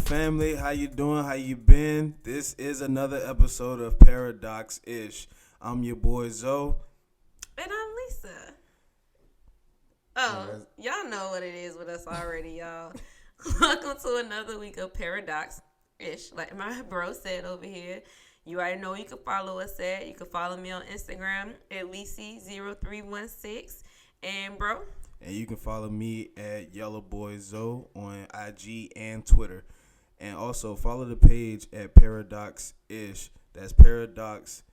family? How you doing? How you been? This is another episode of Paradox-ish. I'm your boy Zoe. And I'm Lisa. Oh, y'all know what it is with us already, y'all. Welcome to another week of Paradox-ish. Like my bro said over here, you already know you can follow us at. You can follow me on Instagram at Lisi0316. And bro? And you can follow me at YellowBoyZoe on IG and Twitter. And also follow the page at Paradox-ish. That's Paradox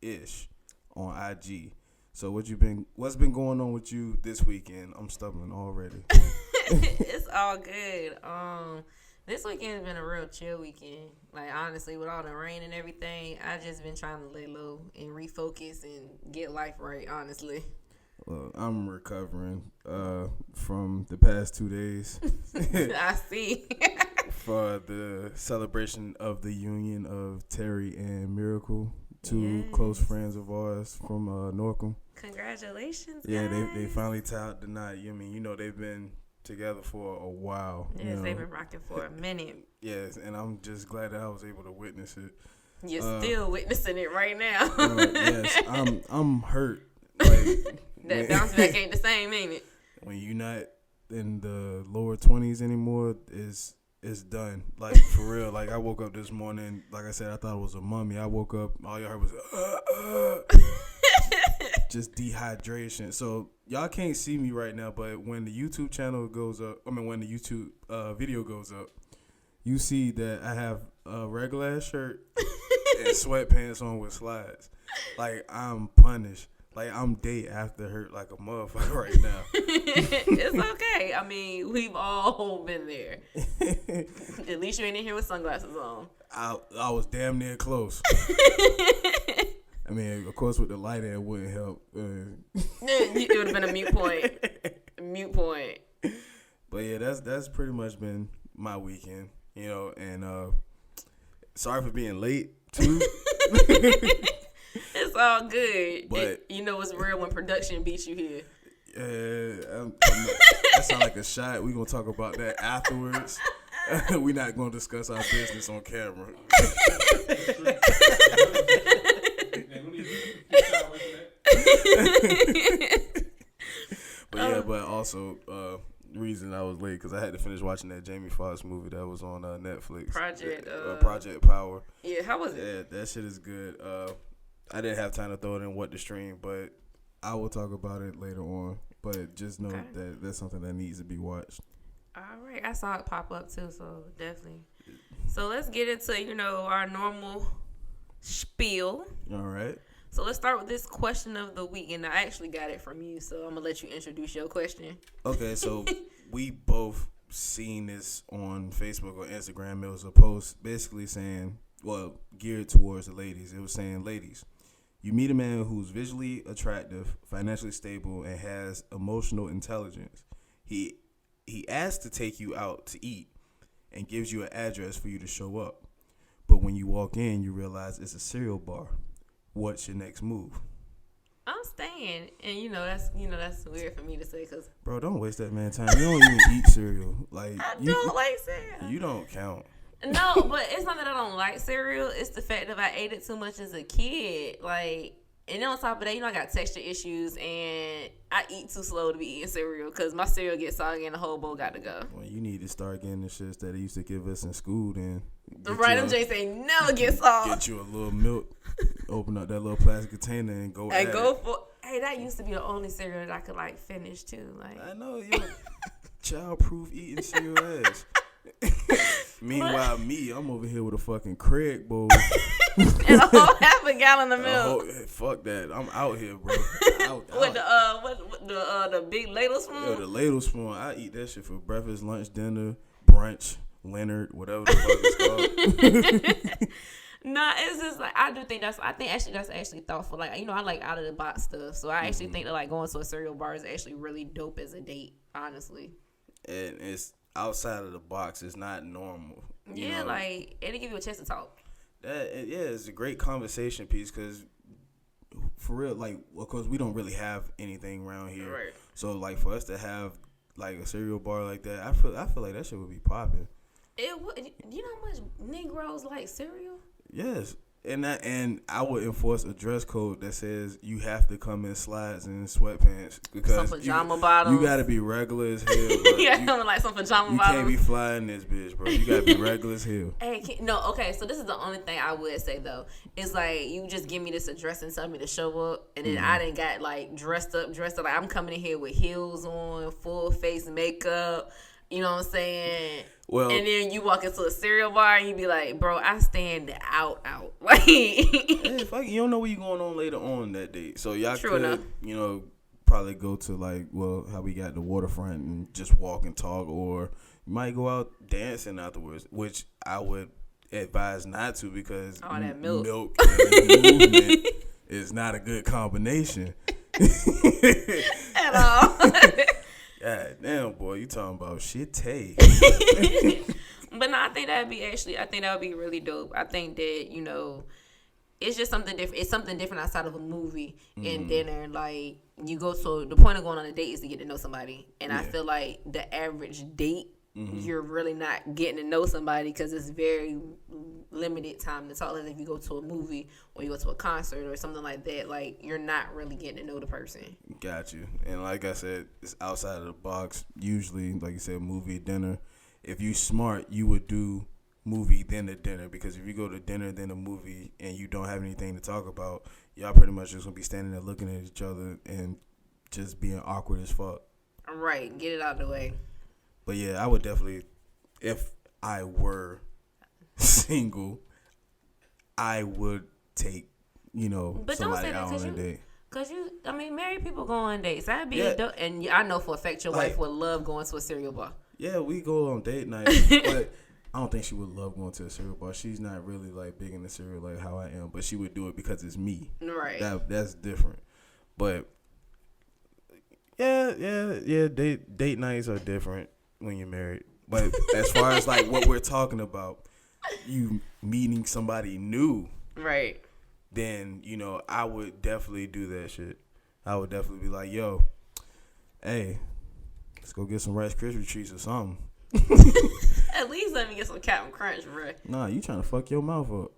ish on IG. So what's been going on with you this weekend? I'm stumbling already. It's all good. This weekend's been a real chill weekend. Like honestly, with all the rain and everything, I just been trying to lay low and refocus and get life right, honestly. Well, I'm recovering from the past 2 days. I see. For the celebration of the union of Terry and Miracle, two close friends of ours from Norcom. Congratulations, yeah, guys. they finally tied the knot. I mean, they've been together for a while. Yes, they've been rocking for a minute. Yes, and I'm just glad that I was able to witness it. You're still witnessing it right now. Yes, I'm hurt. Like, that bounce back ain't the same, ain't it? When you're not in the lower 20s anymore, it's done. Like, for real. Like, I woke up this morning, like I said, I thought it was a mummy. I woke up, all y'all heard was, just dehydration. So, y'all can't see me right now, but when the YouTube channel goes up, when the YouTube video goes up, you see that I have a regular shirt and sweatpants on with slides. Like, I'm punished. Like, I'm day after hurt like a motherfucker right now. It's okay. I mean, we've all been there. At least you ain't in here with sunglasses on. I was damn near close. I mean, of course, with the light, it wouldn't help. It would have been a mute point. But yeah, that's pretty much been my weekend, and sorry for being late, too. It's all good. But you know it's real when production beats you here. That sounds like a shot. We're going to talk about that afterwards. We're not going to discuss our business on camera. But also, reason I was late because I had to finish watching that Jamie Foxx movie that was on Netflix. Project Power. Yeah, how was it? Yeah, that shit is good. I didn't have time to throw it in what to stream, but I will talk about it later on. But just know that that's something that needs to be watched. All right. I saw it pop up too, so definitely. So let's get into, our normal spiel. All right. So let's start with this question of the week. And I actually got it from you, so I'm going to let you introduce your question. Okay, so we both seen this on Facebook or Instagram. It was a post basically saying, geared towards the ladies. It was saying, ladies, you meet a man who's visually attractive, financially stable, and has emotional intelligence. He asks to take you out to eat and gives you an address for you to show up. But when you walk in, you realize it's a cereal bar. What's your next move? I'm staying. And that's weird for me to say because... Bro, don't waste that man's time. You don't even eat cereal. Like I don't like cereal. You don't count. No, but it's not that I don't like cereal. It's the fact that I ate it too much as a kid. Like, and then on top of that, I got texture issues, and I eat too slow to be eating cereal because my cereal gets soggy and the whole bowl got to go. Well, you need to start getting the shits that they used to give us in school. Then right, them J's ain't never get soggy. Get you a little milk, open up that little plastic container, and go. And go for. Hey, that used to be the only cereal that I could finish too. Like I know you child-proof eating cereal ass. Meanwhile, I'm over here with a fucking Craig bowl and a whole half a gallon of milk. Fuck that! I'm out here, bro. With the big ladle spoon. Yeah, the ladle spoon. I eat that shit for breakfast, lunch, dinner, brunch, Leonard, whatever the fuck it's called. Nah, it's just like I think that's actually thoughtful. Like I like out of the box stuff. So I actually think that going to a cereal bar is actually really dope as a date, honestly. And it's outside of the box. It's not normal. Yeah, like it'll give you a chance to talk. It's a great conversation piece because for real, of course we don't really have anything around here. Right. So for us to have a cereal bar like that, I feel like that shit would be popping. You know how much Negroes like cereal? Yes. And I would enforce a dress code that says you have to come in slides and sweatpants because some pajama bottoms. You gotta be regular as hell. Yeah, coming like some pajama bottoms. You can't be flying this bitch, bro. You gotta be regular as hell. Hey, okay. So this is the only thing I would say though. It's like you just give me this address and tell me to show up, and then I done got like dressed up. Like I'm coming in here with heels on, full face makeup. You know what I'm saying? Well, and then you walk into a cereal bar and you be like, bro, I stand out. Like, hey, fuck, you don't know where you going on later on that date. So y'all True could, enough. you know, probably go to like, well, how we got the waterfront and just walk and talk, or you might go out dancing afterwards, which I would advise not to because all that milk and movement is not a good combination. At all. God damn, boy, you talking about shit taste. But no, I think that would be really dope. I think that, you know, it's just something different. It's something different outside of a movie and dinner. Like, you go to, the point of going on a date is to get to know somebody. And I feel like the average date, you're really not getting to know somebody because it's very limited time to talk. Like if you go to a movie or you go to a concert or something like that, like you're not really getting to know the person. Got you. And like I said, it's outside of the box. Usually, like you said, movie, dinner. If you smart, you would do movie then a dinner, because if you go to dinner then a movie and you don't have anything to talk about, y'all pretty much just gonna be standing there looking at each other and just being awkward as fuck. Right. Get it out of the way. But yeah, I would definitely, if I were single, I would take, you know, but somebody out on a date. Because married people go on dates. That'd be and I know for a fact your wife would love going to a cereal bar. Yeah, we go on date night, but I don't think she would love going to a cereal bar. She's not really like big into cereal like how I am, but she would do it because it's me. Right. That's different. But yeah. Date nights are different when you're married. But as far as like what we're talking about, you meeting somebody new, right? Then, you know, I would definitely do that shit. I would definitely be like, yo, hey, let's go get some Rice Krispie treats or something. At least let me get some Captain Crunch, bro. Nah, you trying to fuck your mouth up.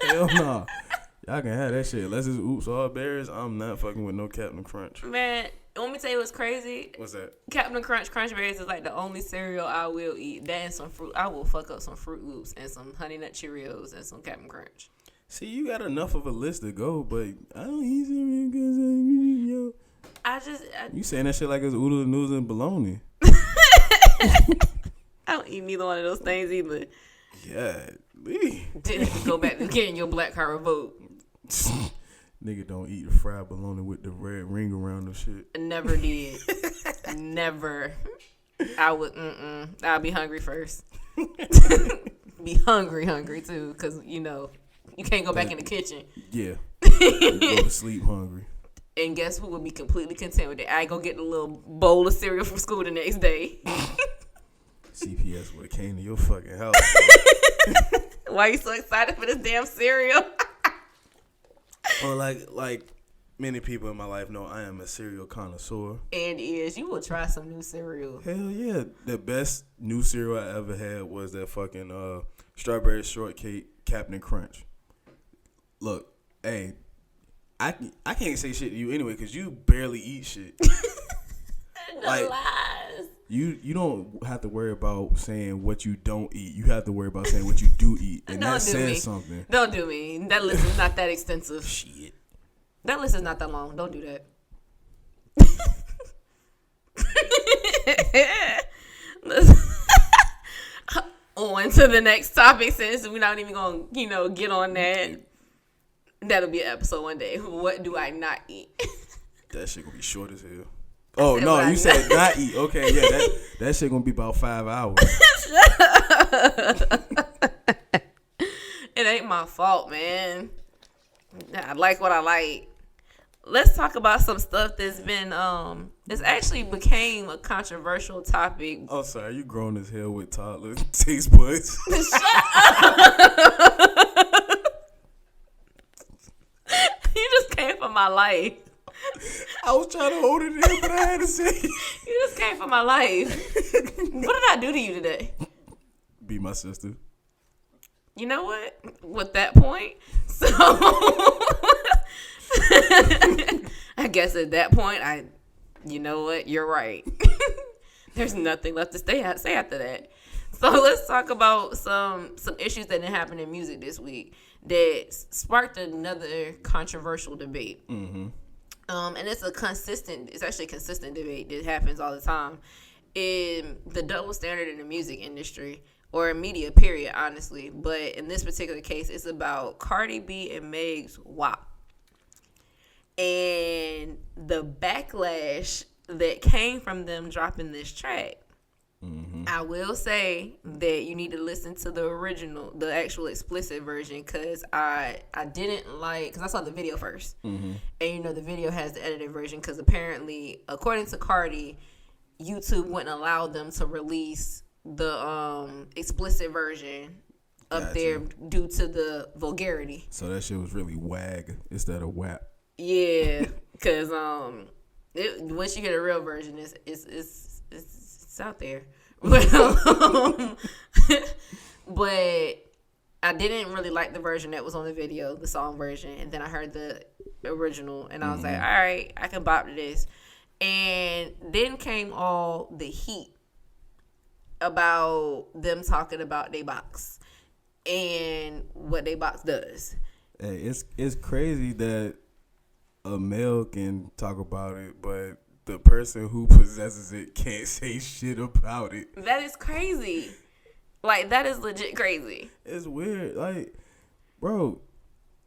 Hell nah. Y'all can have that shit. Unless it's oops all berries, I'm not fucking with no Captain Crunch. Man, want me to tell you what's crazy? What's that? Captain Crunch Berries is like the only cereal I will eat. That and some fruit. I will fuck up some Fruit Loops and some Honey Nut Cheerios and some Captain Crunch. See, you got enough of a list to go, but I don't eat cereal because you saying that shit like it's oodle noodles and bologna. I don't eat neither one of those things either. Yeah. Didn't go back to getting your black card revoked. Nigga don't eat the fried bologna with the red ring around the shit. Never did. Never. I would. I'll be hungry first. Be hungry too, because you know you can't go back in the kitchen. Yeah. You go to sleep hungry. And guess who would be completely content with it? I go get a little bowl of cereal from school the next day. CPS would have came to your fucking house. Why you so excited for this damn cereal? Or like many people in my life know, I am a cereal connoisseur. And you will try some new cereal. Hell yeah. The best new cereal I ever had was that fucking strawberry shortcake Captain Crunch. Look, hey, I can't say shit to you anyway because you barely eat shit. No lies. You don't have to worry about saying what you don't eat. You have to worry about saying what you do eat. And that says something. Don't do me. That list is not that extensive. Shit. That list is not that long. Don't do that. On to the next topic, since we're not even going to, get on that. That'll be an episode one day. What do I not eat? That shit gonna be short as hell. Oh, no, you said not eat. Okay, yeah, that shit gonna be about 5 hours. It ain't my fault, man. I like what I like. Let's talk about some stuff that's been, it's actually became a controversial topic. Oh, sorry, you grown as hell with toddler taste buds. Shut up. You just came for my life. I was trying to hold it in, but I had to say. You just came for my life. What did I do to you today? be my sister. You know what? With that point, so I guess at that point, you know what? You're right. There's nothing left to say after that. So let's talk about some issues that didn't happen in music this week that sparked another controversial debate. Mm-hmm. And it's actually a consistent debate that happens all the time in the double standard in the music industry or media, period, honestly. But in this particular case, it's about Cardi B and Meg's WAP. And the backlash that came from them dropping this track. Mm-hmm. I will say that you need to listen to the actual explicit version, because I didn't like, because I saw the video first. Mm-hmm. And the video has the edited version, because apparently, according to Cardi, YouTube wouldn't allow them to release the explicit version up there due to the vulgarity. So that shit was really wag instead of WAP. Yeah, because once you get a real version, it's out there. But I didn't really like the version that was on the video, the song version, and then I heard the original, and I was like, all right, I can bop to this. And then came all the heat about them talking about they box and what they box does. Hey, it's crazy that a male can talk about it, but the person who possesses it can't say shit about it. That is crazy. Like, that is legit crazy. It's weird. Like, bro,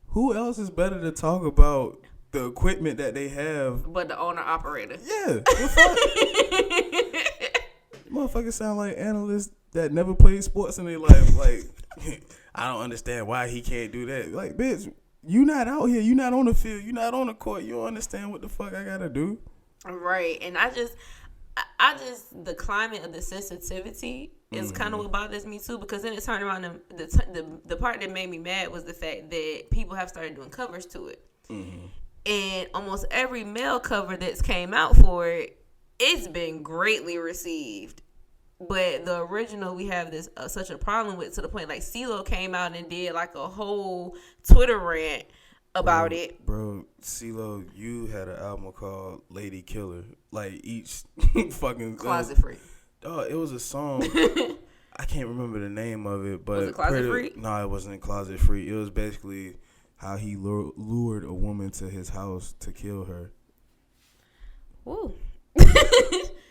who else is better to talk about the equipment that they have but the owner-operator? Yeah. Motherfuckers sound like analysts that never played sports in their life. Like, I don't understand why he can't do that. Like, bitch, you not out here. You not on the field. You not on the court. You don't understand what the fuck I gotta do. Right. And I just the climate of the sensitivity is kind of what bothers me too, because then it turned around the part that made me mad was the fact that people have started doing covers to it. Mm-hmm. And almost every male cover that's came out for it, it's been greatly received. But the original, we have this such a problem with, to the point like CeeLo came out and did like a whole Twitter rant about it. Bro, CeeLo, you had an album called Lady Killer. Like, each fucking Closet Freak. Oh, it was a song. I can't remember the name of it, but was it Closet Freak? No, it wasn't Closet Freak. It was basically how he lured a woman to his house to kill her. Ooh.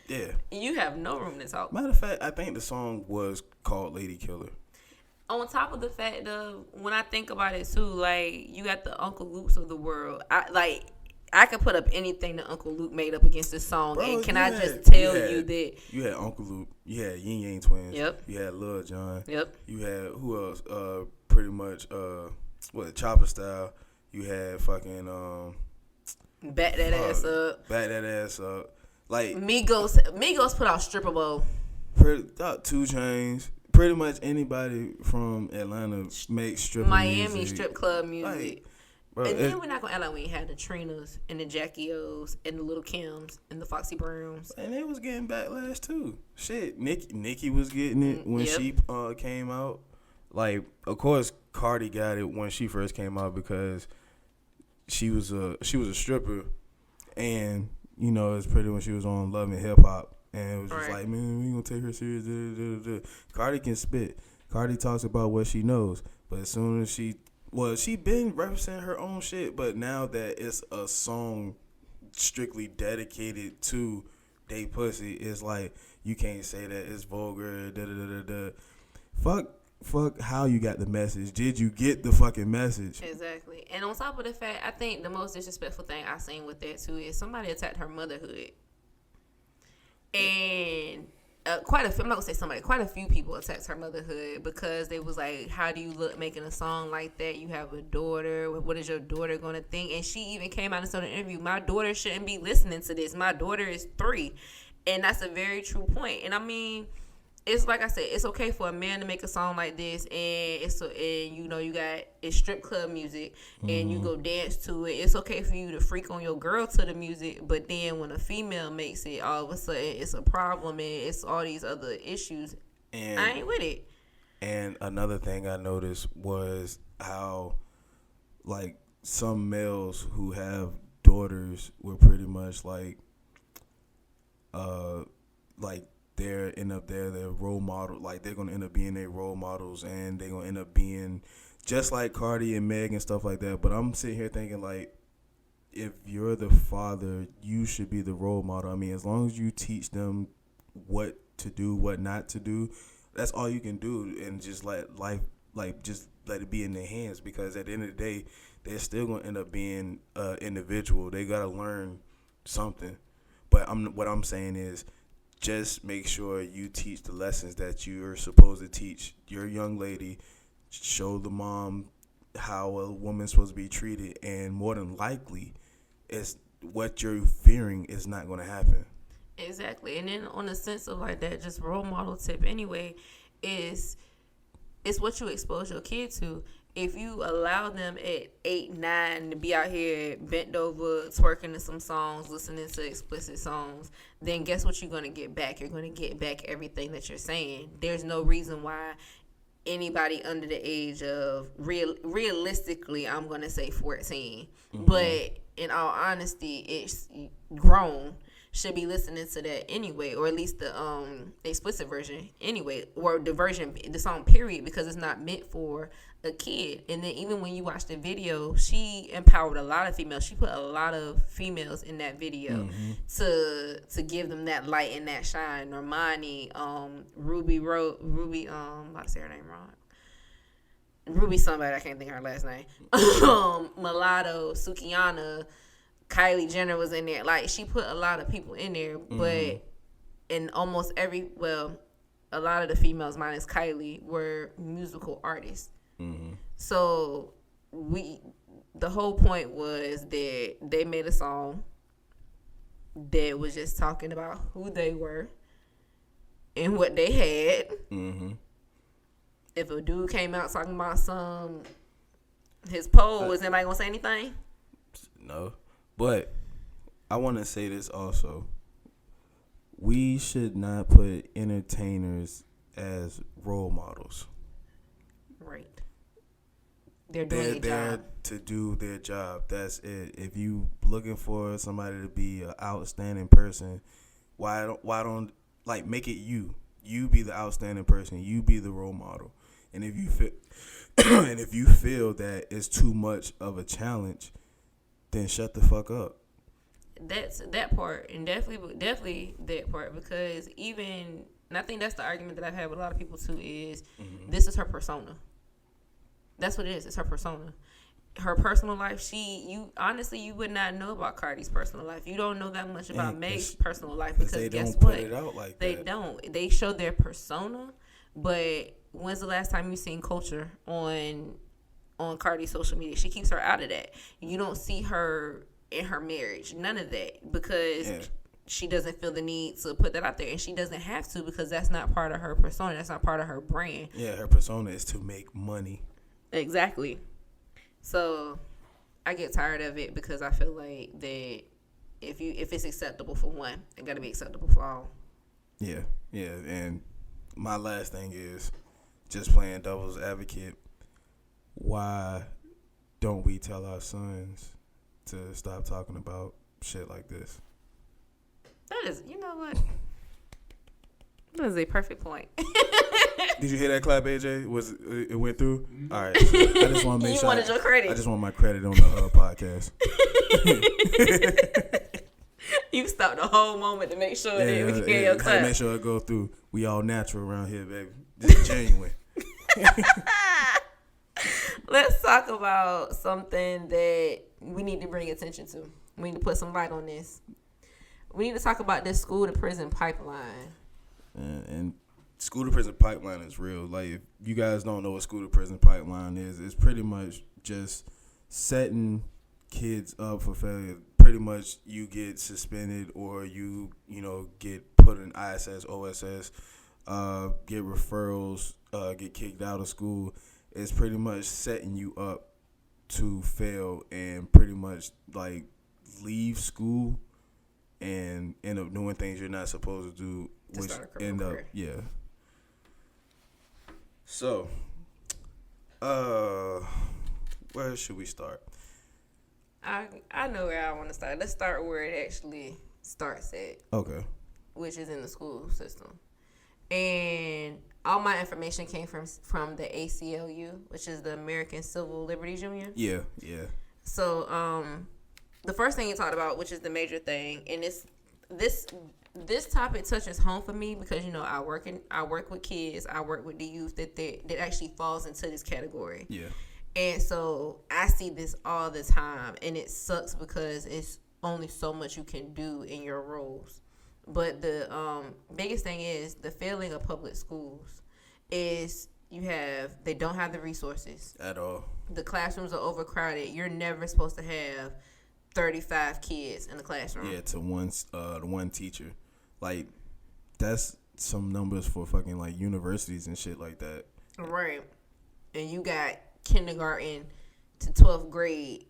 Yeah. You have no room to talk. Matter of fact, I think the song was called Lady Killer. On top of the fact of, when I think about it too, like, you got the Uncle Lukes of the world. I could put up anything that Uncle Luke made up against this song. Bro, and I just tell you that you had Uncle Luke, you had Yin Yang Twins. Yep. You had Lil Jon. Yep. You had who else? Pretty much Chopper Style. You had fucking Back That Ass Up. Back That Ass Up. Like Migos put out Stripper Bowl. 2 Chainz. Pretty much anybody from Atlanta makes strip Miami music. strip club music. Like, bro, and then we're not gonna act like we ain't had the Trinas and the Jackie O's and the Little Kims and the Foxy Browns. And they was getting backlash too. Shit, Nicki was getting it when she came out. Like, of course, Cardi got it when she first came out because she was a stripper, and it's pretty when she was on Love and Hip Hop. And it was just like, man, we gonna take her serious. Cardi can spit. Cardi talks about what she knows. But as soon as she been representing her own shit. But now that it's a song strictly dedicated to they pussy, it's like, you can't say that it's vulgar. Fuck how you got the message. Did you get the fucking message? Exactly. And on top of the fact, I think the most disrespectful thing I seen with that too is somebody attacked her motherhood. And quite a few people attacked her motherhood because they was like, how do you look making a song like that? You have a daughter. What is your daughter going to think? And she even came out and said in an interview, my daughter shouldn't be listening to this. My daughter is 3. And that's a very true point. And I mean, it's like I said, it's okay for a man to make a song like this, and it's strip club music, and you go dance to it. It's okay for you to freak on your girl to the music, but then when a female makes it, all of a sudden it's a problem and it's all these other issues. And I ain't with it. And another thing I noticed was how, like, some males who have daughters were pretty much like they're end up their role model. Like, they're gonna end up being their role models, and they're gonna end up being just like Cardi and Meg and stuff like that. But I'm sitting here thinking, like, if you're the father, you should be the role model. I mean, as long as you teach them what to do, what not to do, that's all you can do, and just let life, like, just let it be in their hands. Because at the end of the day, they're still gonna end up being an individual. They gotta learn something. But what I'm saying is, just make sure you teach the lessons that you're supposed to teach your young lady. Show the mom how a woman's supposed to be treated, and more than likely, it's what you're fearing is not going to happen. Exactly. And then on the sense of like that, just role model tip anyway, is it's what you expose your kid to. If you allow them at 8, 9 to be out here bent over, twerking to some songs, listening to explicit songs, then guess what you're going to get back? You're going to get back everything that you're saying. There's no reason why anybody under the age of, realistically, I'm going to say 14. Mm-hmm. But in all honesty, it's grown, should be listening to that anyway, or at least the explicit version anyway, or the song period, because it's not meant for a kid. And then even when you watch the video, she empowered a lot of females. She put a lot of females in that video, mm-hmm. to give them that light and that shine. Normani, Ruby, I'm about to say her name wrong. Ruby somebody, I can't think of her last name. Mulatto, Sukihana, Kylie Jenner was in there. Like, she put a lot of people in there, but mm-hmm. in almost a lot of the females minus Kylie were musical artists. Mm-hmm. So the whole point was that they made a song that was just talking about who they were and what they had. Mm-hmm. If a dude came out talking about his pole, was anybody gonna say anything? No. But I want to say this also. We should not put entertainers as role models. Right. They're doing their job. To do their job. That's it. If you looking for somebody to be an outstanding person, why don't like make it you? You be the outstanding person. You be the role model. And if you feel that it's too much of a challenge, then shut the fuck up. That's that part, and definitely that part, because and I think that's the argument that I've had with a lot of people too, is mm-hmm. this is her persona. That's what it is. It's her persona. Her personal life, you would not know about Cardi's personal life. You don't know that much about Meg's personal life, because guess what? They don't put it out like that. They don't. They show their persona, but when's the last time you seen Culture on Cardi's social media? She keeps her out of that. You don't see her in her marriage. None of that, because she doesn't feel the need to put that out there, and she doesn't have to, because that's not part of her persona. That's not part of her brand. Yeah, her persona is to make money. Exactly. So I get tired of it, because I feel like that if it's acceptable for one, it got to be acceptable for all. Yeah. And my last thing is just playing devil's advocate. Why don't we tell our sons to stop talking about shit like this? That is, you know what? That is a perfect point. Did you hear that clap, AJ? It went through? All right. I just want to make you sure. Wanted your credit. I just want my credit on the podcast. You stopped the whole moment to make sure that we can hear your clap. Make sure it go through. We all natural around here, baby. Just genuine. Let's talk about something that we need to bring attention to. We need to put some light on this. We need to talk about this school to prison pipeline. And school to prison pipeline is real. Like, if you guys don't know what school to prison pipeline is, it's pretty much just setting kids up for failure. Pretty much you get suspended, or you get put in ISS, OSS, get referrals, get kicked out of school. It's pretty much setting you up to fail and pretty much like leave school and end up doing things you're not supposed to do, which end up, yeah. So, where should we start? I know where I want to start. Let's start where it actually starts at. Okay. Which is in the school system. And all my information came from the ACLU, which is the American Civil Liberties Union. Yeah. So, the first thing you talked about, which is the major thing, and this topic touches home for me because I work with kids, I work with the youth that actually falls into this category. Yeah. And so I see this all the time, and it sucks because it's only so much you can do in your roles. But the biggest thing is the failing of public schools is they don't have the resources At all. The classrooms are overcrowded. You're never supposed to have 35 kids in the classroom. Yeah, to one teacher. Like, that's some numbers for fucking like universities and shit like that. Right. And you got kindergarten to 12th grade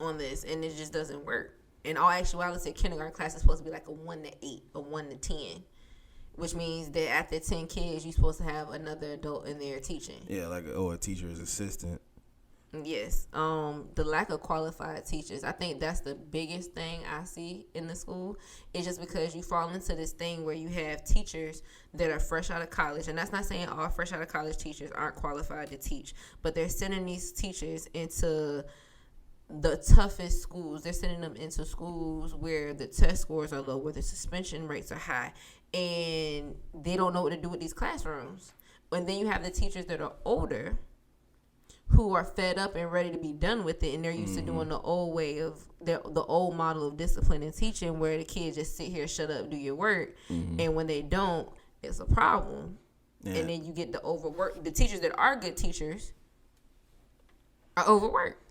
on this, and it just doesn't work. In all actuality, kindergarten class is supposed to be like a 1 to 8, a 1 to 10, which means that after 10 kids, you're supposed to have another adult in there teaching. Yeah, like a teacher's assistant. Yes. The lack of qualified teachers. I think that's the biggest thing I see in the school. It's just because you fall into this thing where you have teachers that are fresh out of college. And that's not saying all fresh out of college teachers aren't qualified to teach. But they're sending these teachers into the toughest schools. They're sending them into schools where the test scores are low, where the suspension rates are high. And they don't know what to do with these classrooms. And then you have the teachers that are older who are fed up and ready to be done with it, and they're used to doing the old way of the old model of discipline and teaching, where the kids just sit here, shut up, do your work, and when they don't, it's a problem. Yeah. And then you get the overwork. The teachers that are good teachers are overworked.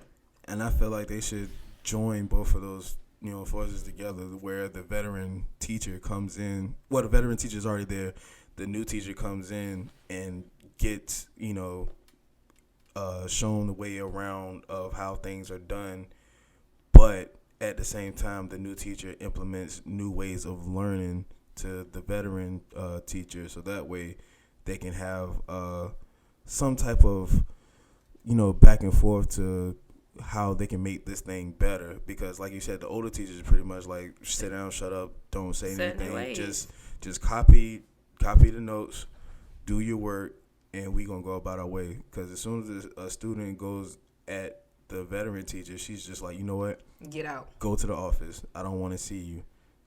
And I feel like they should join both of those, forces together, where the veteran teacher comes in. Well, the veteran teacher is already there. The new teacher comes in and gets, shown the way around of how things are done, but at the same time, the new teacher implements new ways of learning to the veteran teacher, so that way they can have some type of back and forth to how they can make this thing better. Because like you said, the older teachers pretty much like sit down, shut up, don't say anything, just copy the notes, do your work, and we gonna go about our way. Because as soon as a student goes at the veteran teacher, she's just like, you know what? Get out. Go to the office. I don't want to see you.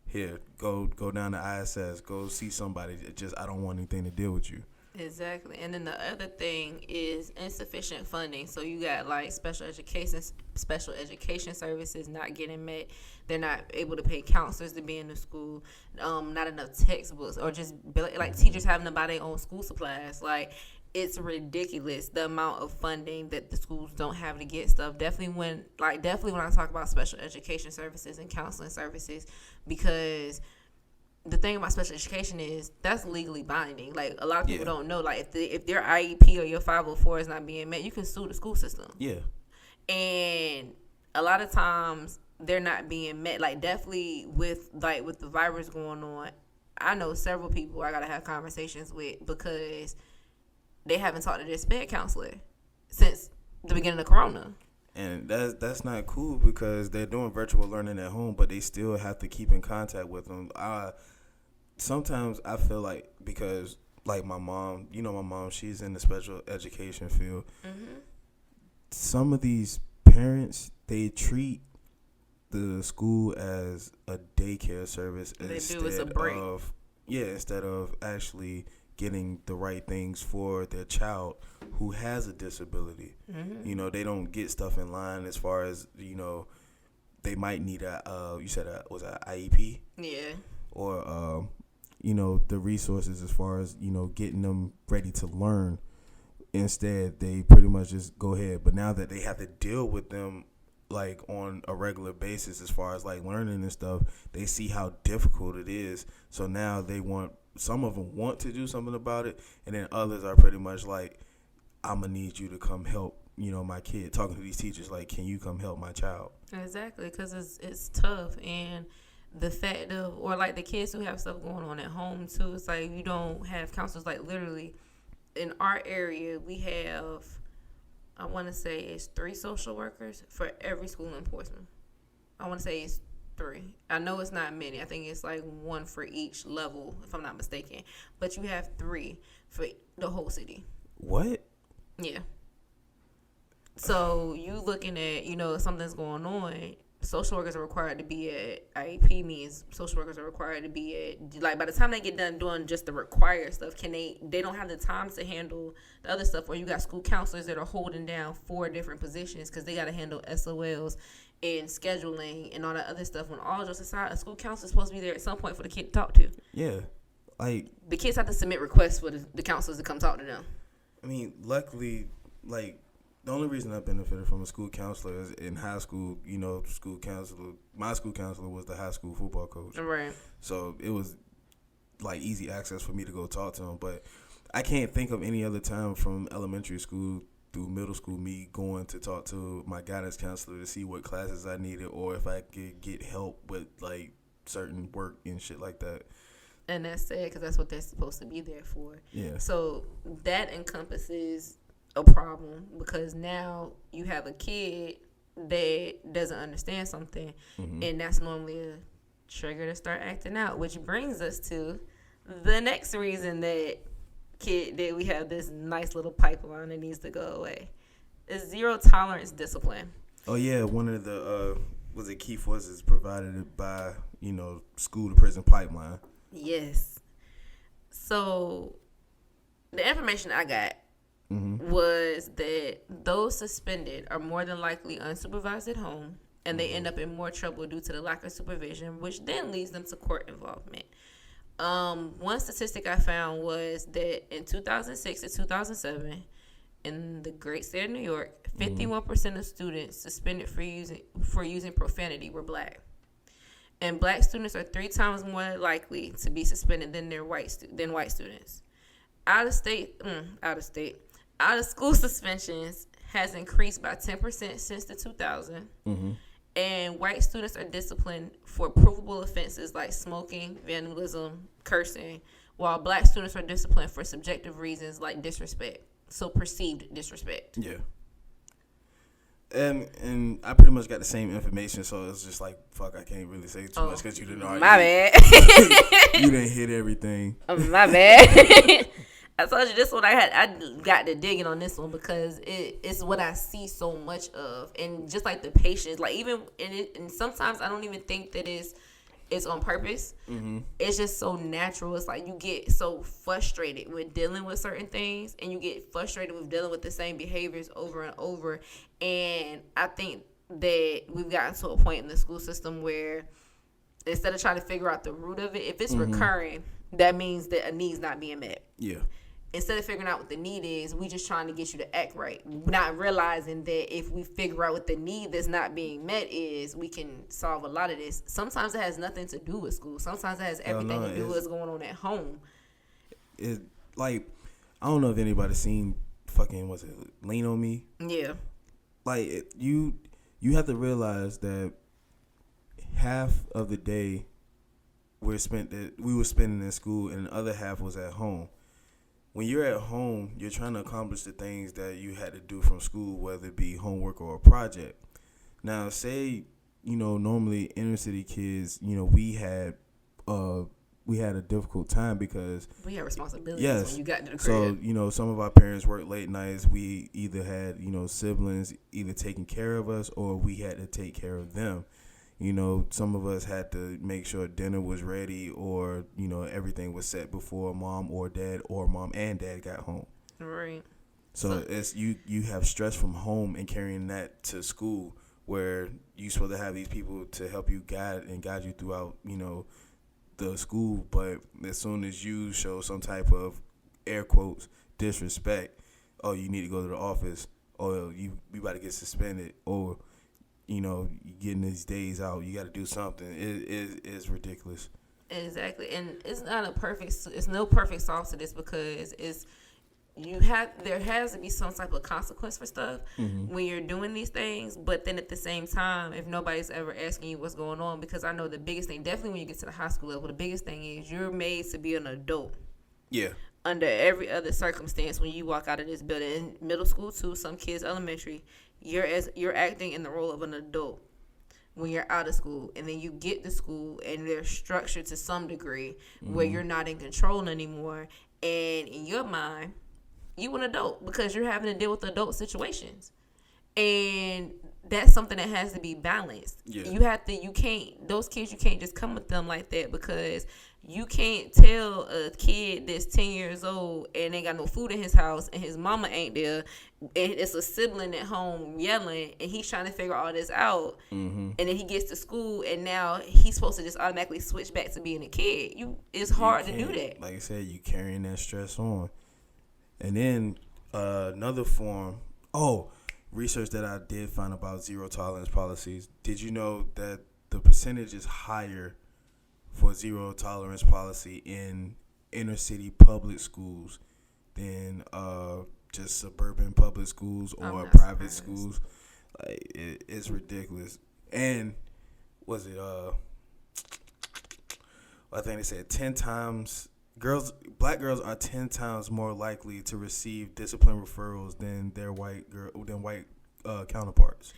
Here, go down to ISS. Go see somebody. I don't want anything to deal with you. Exactly. And then the other thing is insufficient funding. So you got like special education services not getting met. They're not able to pay counselors to be in the school. Not enough textbooks, or just like teachers having to buy their own school supplies. Like, it's ridiculous the amount of funding that the schools don't have to get stuff. Definitely when I talk about special education services and counseling services, because the thing about special education is that's legally binding. Like, a lot of people don't know. Like, if their IEP or your 504 is not being met, you can sue the school system. Yeah. And a lot of times they're not being met. Like, definitely with the virus going on, I know several people I gotta have conversations with because they haven't talked to their SPED counselor since the beginning of Corona. And that's not cool, because they're doing virtual learning at home, but they still have to keep in contact with them. Sometimes I feel like, because like my mom, she's in the special education field. Mm-hmm. Some of these parents, they treat the school as a daycare service instead of actually getting the right things for their child who has a disability. Mm-hmm. They don't get stuff in line as far as, they might need was that IEP? Yeah. Or, the resources as far as, getting them ready to learn. Instead, they pretty much just go ahead. But now that they have to deal with them, like, on a regular basis as far as, like, learning and stuff, they see how difficult it is. So now some of them want to do something about it, and then others are pretty much like, I'm going to need you to come help, my kid. Talking to these teachers, like, can you come help my child? Exactly, because it's tough. And the fact of, or like the kids who have stuff going on at home too, it's like you don't have counselors. Like, literally, in our area, we have, I want to say it's 3 social workers for every school in Portsmouth. I want to say it's 3. I know it's not many. I think it's like 1 for each level, if I'm not mistaken. But you have 3 for the whole city. What? Yeah. So you looking at, if something's going on, social workers are required to be at IEP means social workers are required to be at, like, by the time they get done doing just the required stuff, they don't have the time to handle the other stuff, or you got school counselors that are holding down 4 different positions because they got to handle SOLs and scheduling and all that other stuff. When all jokes aside, a school counselor is supposed to be there at some point for the kid to talk to. Yeah. Like, the kids have to submit requests for the counselors to come talk to them. I mean, luckily, like, the only reason I benefited from a school counselor is in high school, school counselor. My school counselor was the high school football coach. Right. So it was, like, easy access for me to go talk to him. But I can't think of any other time from elementary school through middle school me going to talk to my guidance counselor to see what classes I needed or if I could get help with, like, certain work and shit like that. And that's sad because that's what they're supposed to be there for. Yeah. So that encompasses a problem because now you have a kid that doesn't understand something, and that's normally a trigger to start acting out, which brings us to the next reason that we have this nice little pipeline that needs to go away. Is zero tolerance discipline. Oh yeah, one of the key forces provided by school to prison pipeline. Yes. So the information I got was that those suspended are more than likely unsupervised at home, and they end up in more trouble due to the lack of supervision, which then leads them to court involvement. One statistic I found was that in 2006 to 2007, in the great state of New York, 51% of students suspended for using profanity were black. And black students are 3 times more likely to be suspended than white students. Out of school suspensions has increased by 10% since the 2000s. And white students are disciplined for provable offenses like smoking, vandalism, cursing, while black students are disciplined for subjective reasons like disrespect. So perceived disrespect. Yeah. And I pretty much got the same information, so it's just like, fuck, I can't really say too much because you didn't already. My bad. You didn't hit everything. My bad. I told you this one I got to digging on this one because it's what I see so much of, and just like the patience, like even and sometimes I don't even think that it's on purpose. It's just so natural. It's like you get so frustrated with dealing with certain things, and you get frustrated with dealing with the same behaviors over and over. And I think that we've gotten to a point in the school system where instead of trying to figure out the root of it, if it's recurring, that means that a need's not being met. Yeah. Instead of figuring out what the need is, we just trying to get you to act right. Not realizing that if we figure out what the need that's not being met is, we can solve a lot of this. Sometimes it has nothing to do with school. Sometimes it has everything to do with what's going on at home. It, like, I don't know if anybody's seen fucking, what's it, Lean on Me? Yeah. Like, you have to realize that half of the day we were spending in school and the other half was at home. When you're at home, you're trying to accomplish the things that you had to do from school, whether it be homework or a project. Now, say, normally inner city kids, we had a difficult time because we had responsibilities when you got to the crib. So, some of our parents worked late nights. We either had, siblings either taking care of us or we had to take care of them. Some of us had to make sure dinner was ready or, everything was set before mom or dad or mom and dad got home. Right. So it's you have stress from home and carrying that to school where you're supposed to have these people to help you guide you throughout, the school. But as soon as you show some type of, air quotes, disrespect, oh, you need to go to the office, or you about to get suspended, or you getting these days out, you got to do something. It's ridiculous. Exactly, and it's no perfect solve to this because there has to be some type of consequence for stuff when you're doing these things. But then at the same time, if nobody's ever asking you what's going on, because I know the biggest thing, definitely when you get to the high school level, the biggest thing is you're made to be an adult. Yeah. under every other circumstance when you walk out of this building, in middle school too, some kids elementary, you're acting in the role of an adult when you're out of school, and then you get to school and they're structured to some degree where you're not in control anymore, and in your mind you an adult because you're having to deal with adult situations, and that's something that has to be balanced. Those kids, you can't just come with them like that, because you can't tell a kid that's 10 years old and ain't got no food in his house and his mama ain't there and it's a sibling at home yelling and he's trying to figure all this out, and then he gets to school and now he's supposed to just automatically switch back to being a kid. It's hard to do that. Like I said, you carrying that stress on. And then another form, research that I did find about zero tolerance policies. Did you know that the percentage is higher for zero tolerance policy in inner city public schools than just suburban public schools or private schools? Like it's ridiculous. And was it I think they said 10 times black girls are 10 times more likely to receive discipline referrals than their white counterparts.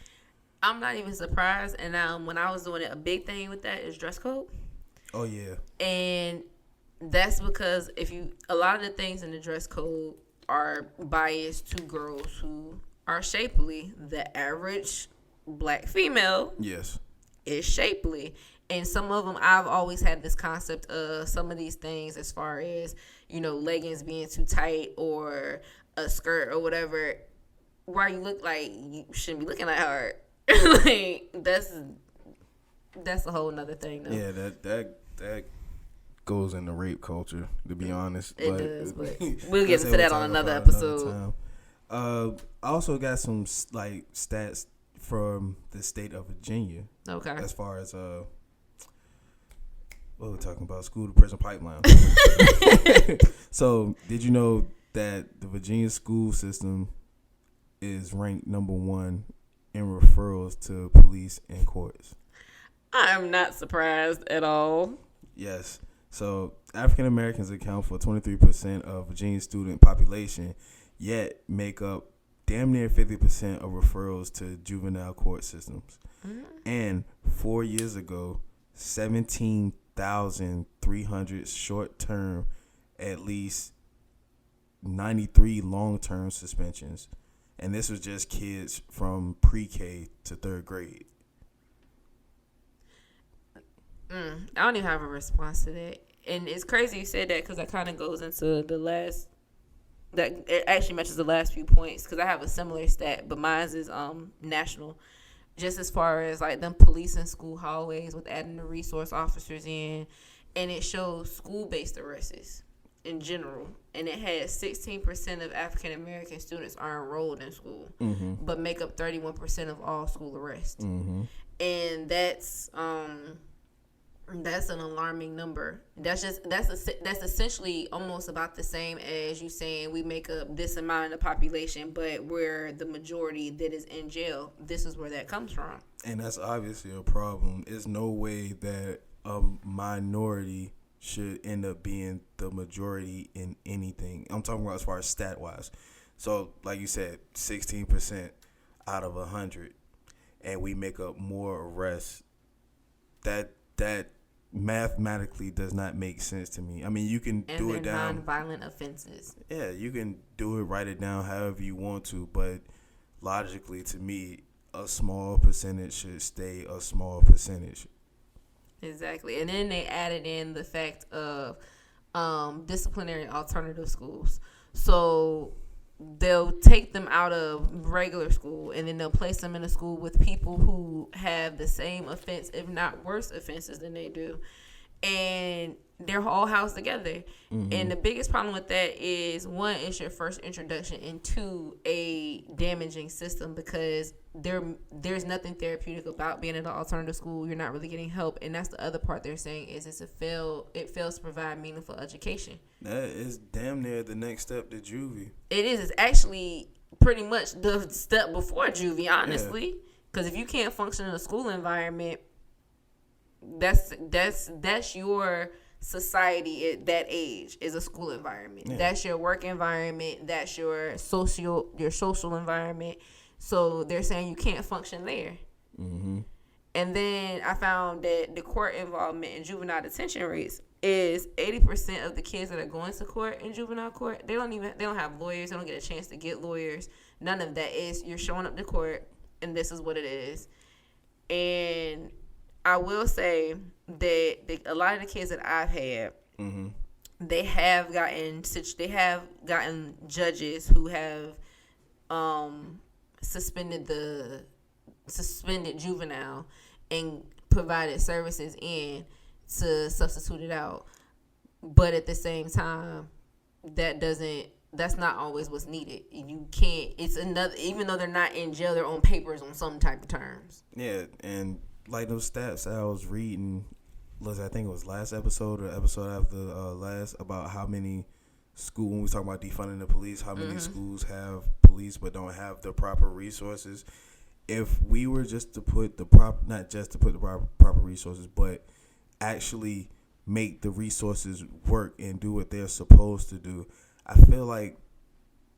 I'm not even surprised. And when I was doing it, a big thing with that is dress code. Oh yeah. And that's because a lot of the things in the dress code are biased to girls who are shapely. The average black female, yes, is shapely. And some of them, I've always had this concept of some of these things as far as, leggings being too tight or a skirt or whatever, where you look like you shouldn't be looking that hard. Like, that's a whole nother thing, though. Yeah, that goes into rape culture, to be honest. It does, but we'll get into that on another episode. I also got some stats from the state of Virginia. Okay. As far as what we're talking about, school to prison pipeline. So, did you know that the Virginia school system is ranked number 1 in referrals to police and courts? I'm not surprised at all. Yes. So African Americans account for 23% of Virginia's student population, yet make up damn near 50% of referrals to juvenile court systems. Mm-hmm. And 4 years ago, 17,300 short-term, at least 93 long-term suspensions. And this was just kids from pre-K to 3rd grade. I don't even have a response to that. And it's crazy you said that, because that kind of goes into that it actually matches the last few points, because I have a similar stat, but mine is national. Just as far as like them police in school hallways with adding the resource officers in, and it shows school-based arrests in general, and it has 16% of African American students are enrolled in school, but make up 31% of all school arrests, and that's an alarming number. That's essentially almost about the same as you saying we make up this amount of the population, but we're the majority that is in jail. This is where that comes from. And that's obviously a problem. There's no way that a minority should end up being the majority in anything. I'm talking about as far as stat-wise. So, like you said, 16% out of 100, and we make up more arrests. That mathematically does not make sense to me. I mean, you can do it down. And non-violent offenses. Yeah, you can do it, write it down however you want to, but logically, to me, a small percentage should stay a small percentage. Exactly. And then they added in the fact of disciplinary alternative schools. So they'll take them out of regular school and then they'll place them in a school with people who have the same offense, if not worse offenses than they do. And they're all housed together. And the biggest problem with that is, one, it's your first introduction, and two, a damaging system, because there's nothing therapeutic about being in an alternative school. You're not really getting help, and that's the other part they're saying is it fails to provide meaningful education. That is damn near the next step to juvie. It is. It's actually pretty much the step before juvie, honestly, because if you can't function in a school environment, that's your society at that age is a school environment. Yeah. That's your work environment. That's your social environment. So they're saying you can't function there. Mm-hmm. And then I found that the court involvement in juvenile detention rates is 80% of the kids that are going to court in juvenile court. They don't have lawyers. They don't get a chance to get lawyers. None of that. Is you're showing up to court and this is what it is. And I will say that a lot of the kids that I've had, mm-hmm. they have gotten judges who have suspended juvenile and provided services in to substitute it out. But at the same time, that's not always what's needed. You can't, it's another, even though they're not in jail, they're on papers on some type of terms. Yeah, and like those stats I was reading, I think it was last episode or episode after last, about how many schools, when we talk about defunding the police, how many mm-hmm. schools have police but don't have the proper resources. If we were just to put not just to put the proper resources, but actually make the resources work and do what they're supposed to do, I feel like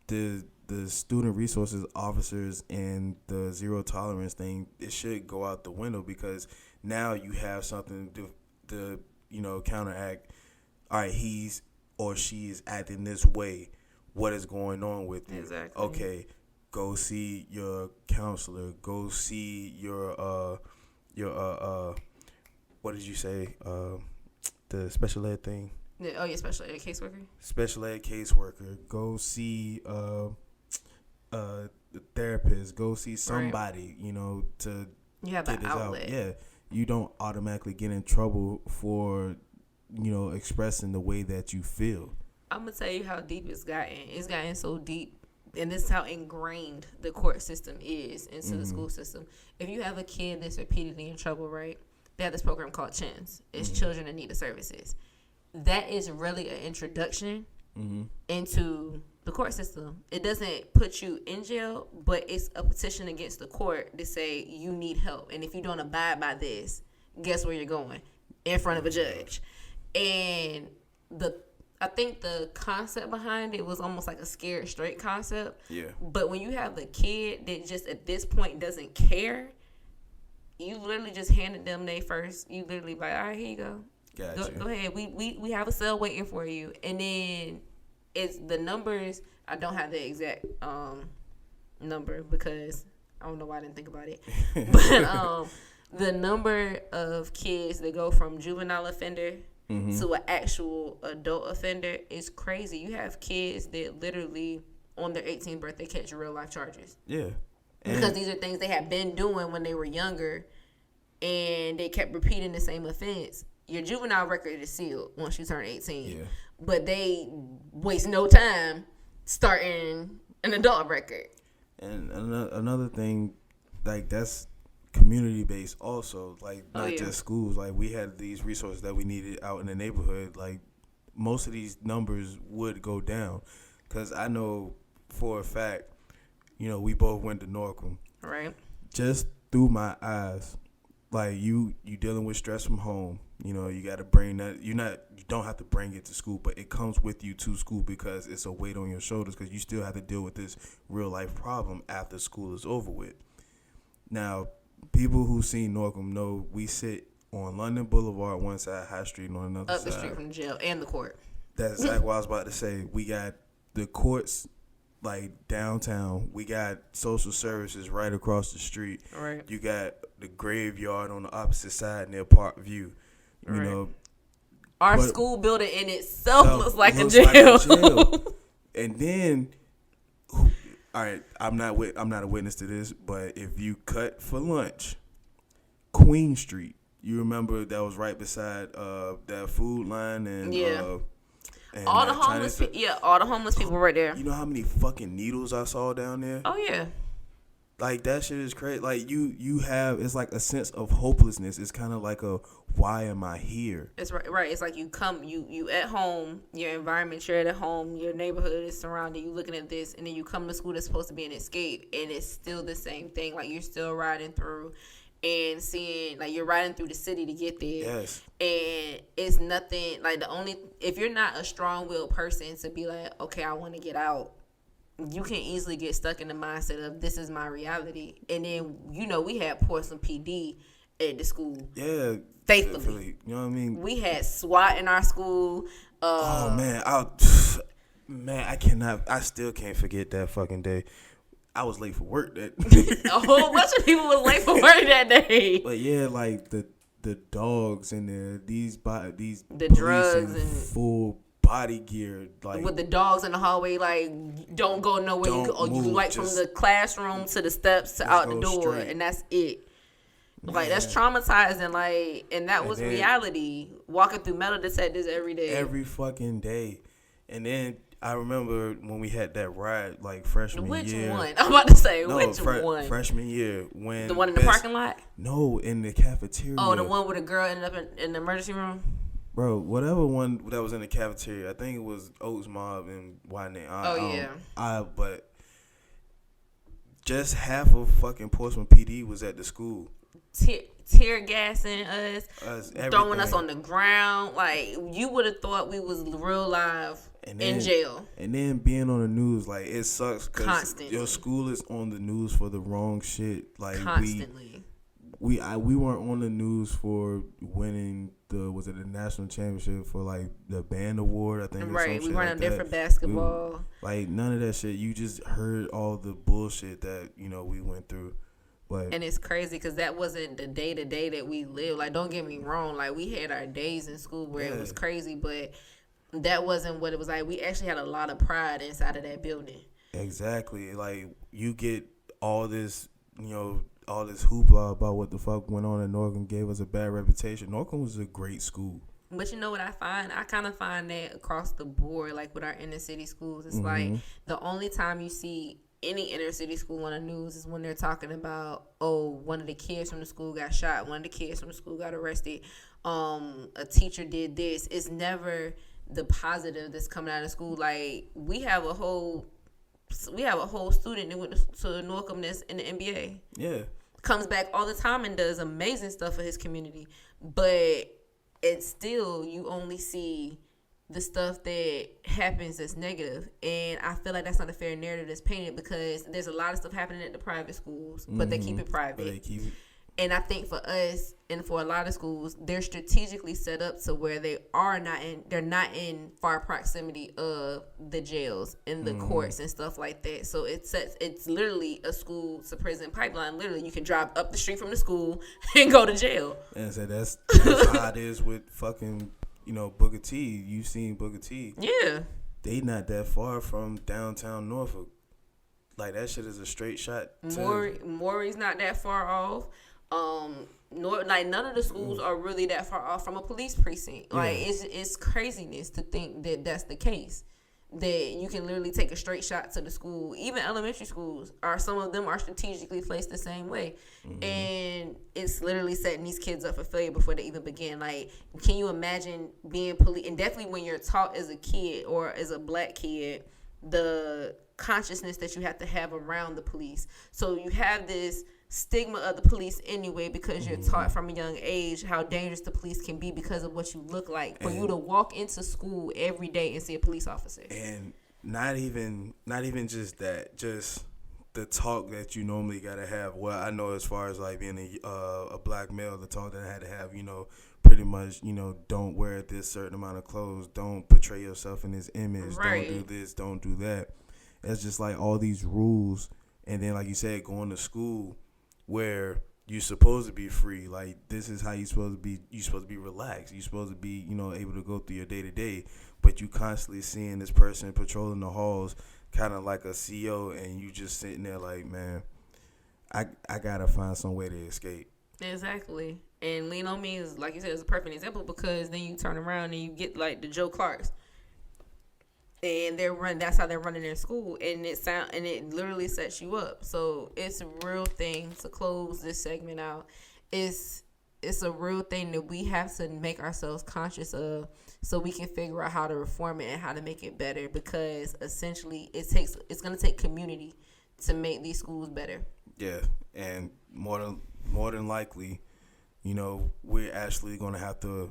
the student resources officers and the zero tolerance thing, it should go out the window, because now you have something to counteract. All right, he's or she is acting this way. What is going on with you? Exactly. Okay, go see your counselor. Go see your what did you say? The special ed thing. Oh, yeah, special ed caseworker. Special ed caseworker. Go see the therapist. Go see somebody. Right. To you have get an outlet. Out. Yeah, you don't automatically get in trouble for expressing the way that you feel. I'm gonna tell you how deep it's gotten. It's gotten so deep, and this is how ingrained the court system is into mm-hmm. the school system. If you have a kid that's repeatedly in trouble, right? They have this program called CHINS. It's mm-hmm. Children in Need of Services. That is really an introduction mm-hmm. into the court system. It doesn't put you in jail, but it's a petition against the court to say you need help. And if you don't abide by this, guess where you're going? In front of a judge. And I think the concept behind it was almost like a scared straight concept. Yeah. But when you have a kid that just at this point doesn't care, you literally just handed them they first. You literally like, all right, here you go. Gotcha. Go ahead. We have a cell waiting for you. And then it's the numbers. I don't have the exact number because I don't know why I didn't think about it. But the number of kids that go from juvenile offender mm-hmm. to an actual adult offender is crazy. You have kids that literally on their 18th birthday catch real life charges. Yeah. Because these are things they had been doing when they were younger, and they kept repeating the same offense. Your juvenile record is sealed once you turn 18. Yeah. But they waste no time starting an adult record. And another thing, like, that's community-based also. Like, not just schools. Like, we had these resources that we needed out in the neighborhood. Like, most of these numbers would go down. Because I know for a fact, we both went to Norcom. Right. Just through my eyes, like, you dealing with stress from home. You got to bring that. You don't have to bring it to school, but it comes with you to school because it's a weight on your shoulders, because you still have to deal with this real life problem after school is over with. Now, people who seen Norcom know we sit on London Boulevard one side, High Street on another side. Up the street from the jail and the court. That's exactly what I was about to say. We got the courts like downtown. We got social services right across the street. Right. You got the graveyard on the opposite side near Park View. Our school building in itself looks like a jail. And then, all right, I'm not a witness to this, but if you cut for lunch, Queen Street, you remember that was right beside that food line and and all the homeless all the homeless people right there. You know how many fucking needles I saw down there? Oh yeah. Like, that shit is crazy. Like, you have, it's like a sense of hopelessness. It's kind of like a, why am I here? It's right. It's like you at home, your environment, you're at home, your neighborhood is surrounded, you looking at this, and then you come to school that's supposed to be an escape, and it's still the same thing. Like, you're still riding through, and seeing, like, you're riding through the city to get there. Yes. And it's nothing, like, if you're not a strong-willed person to be like, okay, I want to get out, you can easily get stuck in the mindset of, this is my reality. And then, we had Portsmouth PD at the school. Yeah. Faithfully. You know what I mean? We had SWAT in our school. I still can't forget that fucking day. I was late for work that A whole bunch of people was late for work that day. But yeah, like the dogs in there, the drugs and full body gear, like with the dogs in the hallway, like, don't go nowhere. You like from the classroom to the steps to out the door, straight. And that's it. Like, that's traumatizing, like, and that was reality. Walking through metal detectors every day. Every fucking day. And then I remember when we had that ride, like, freshman year. Which one? I'm about to say, which one? Freshman year. When the one in the parking lot? No, in the cafeteria. Oh, the one where the girl ended up in the emergency room? Bro, whatever one that was in the cafeteria. I think it was Oaks Mob and Wynette. But just half of fucking Portsmouth PD was at the school. Tear gassing us throwing us on the ground. Like, you would have thought we was real live in jail. And then being on the news, like, it sucks because your school is on the news for the wrong shit. Like, constantly. We weren't on the news for winning the national championship for, like, the band award, I think. Right, we weren't up there for basketball. Like, none of that shit. You just heard all the bullshit that we went through. And it's crazy because that wasn't the day-to-day that we lived. Like, don't get me wrong. Like, we had our days in school where it was crazy, but that wasn't what it was like. We actually had a lot of pride inside of that building. Exactly. Like, you get all this, all this hoopla about what the fuck went on in Norcom gave us a bad reputation. Norcom was a great school. But you know what I find? I kind of find that across the board, like with our inner city schools, it's like the only time you see any inner city school on the news is when they're talking about, one of the kids from the school got shot, one of the kids from the school got arrested, a teacher did this. It's never the positive that's coming out of school. Like, we have a whole student that went to Norcom that's in the NBA. Yeah. Comes back all the time and does amazing stuff for his community. But it's still, you only see the stuff that happens that's negative. And I feel like that's not a fair narrative that's painted because there's a lot of stuff happening at the private schools, but they keep it private. And I think for us and for a lot of schools, they're strategically set up to where they're not in far proximity of the jails and the courts and stuff like that. So it's literally a school to prison pipeline. Literally, you can drive up the street from the school and go to jail. And so that's how it is with fucking, Booker T. You've seen Booker T. Yeah. They not that far from downtown Norfolk. Like, that shit is a straight shot. Maury's not that far off. None of the schools are really that far off from a police precinct. Like, it's craziness to think that that's the case. That you can literally take a straight shot to the school. Even elementary schools some of them are strategically placed the same way. And it's literally setting these kids up for failure before they even begin. Like, can you imagine being police? And definitely when you're taught as a kid or as a black kid, the consciousness that you have to have around the police. So you have this stigma of the police anyway because you're taught from a young age how dangerous the police can be because of what you look like. For you to walk into school every day and see a police officer. And not even just that, just the talk that you normally gotta have. Well, I know as far as like being a black male, the talk that I had to have, pretty much, don't wear this certain amount of clothes, don't portray yourself in this image, don't do this, don't do that. It's just like all these rules, and then like you said, going to school where you're supposed to be free. Like, this is how you're supposed to be. You're supposed to be relaxed. You're supposed to be, able to go through your day to day. But you constantly seeing this person patrolling the halls, kind of like a CO, and you just sitting there like, man, I gotta find some way to escape. Exactly. And Lean On Me is, like you said, is a perfect example because then you turn around and you get like the Joe Clarks. And that's how they're running their school, and it literally sets you up. So it's a real thing. To close this segment out, it's a real thing that we have to make ourselves conscious of, so we can figure out how to reform it and how to make it better. Because essentially, it's going to take community to make these schools better. Yeah, and more more than likely, we're actually going to have to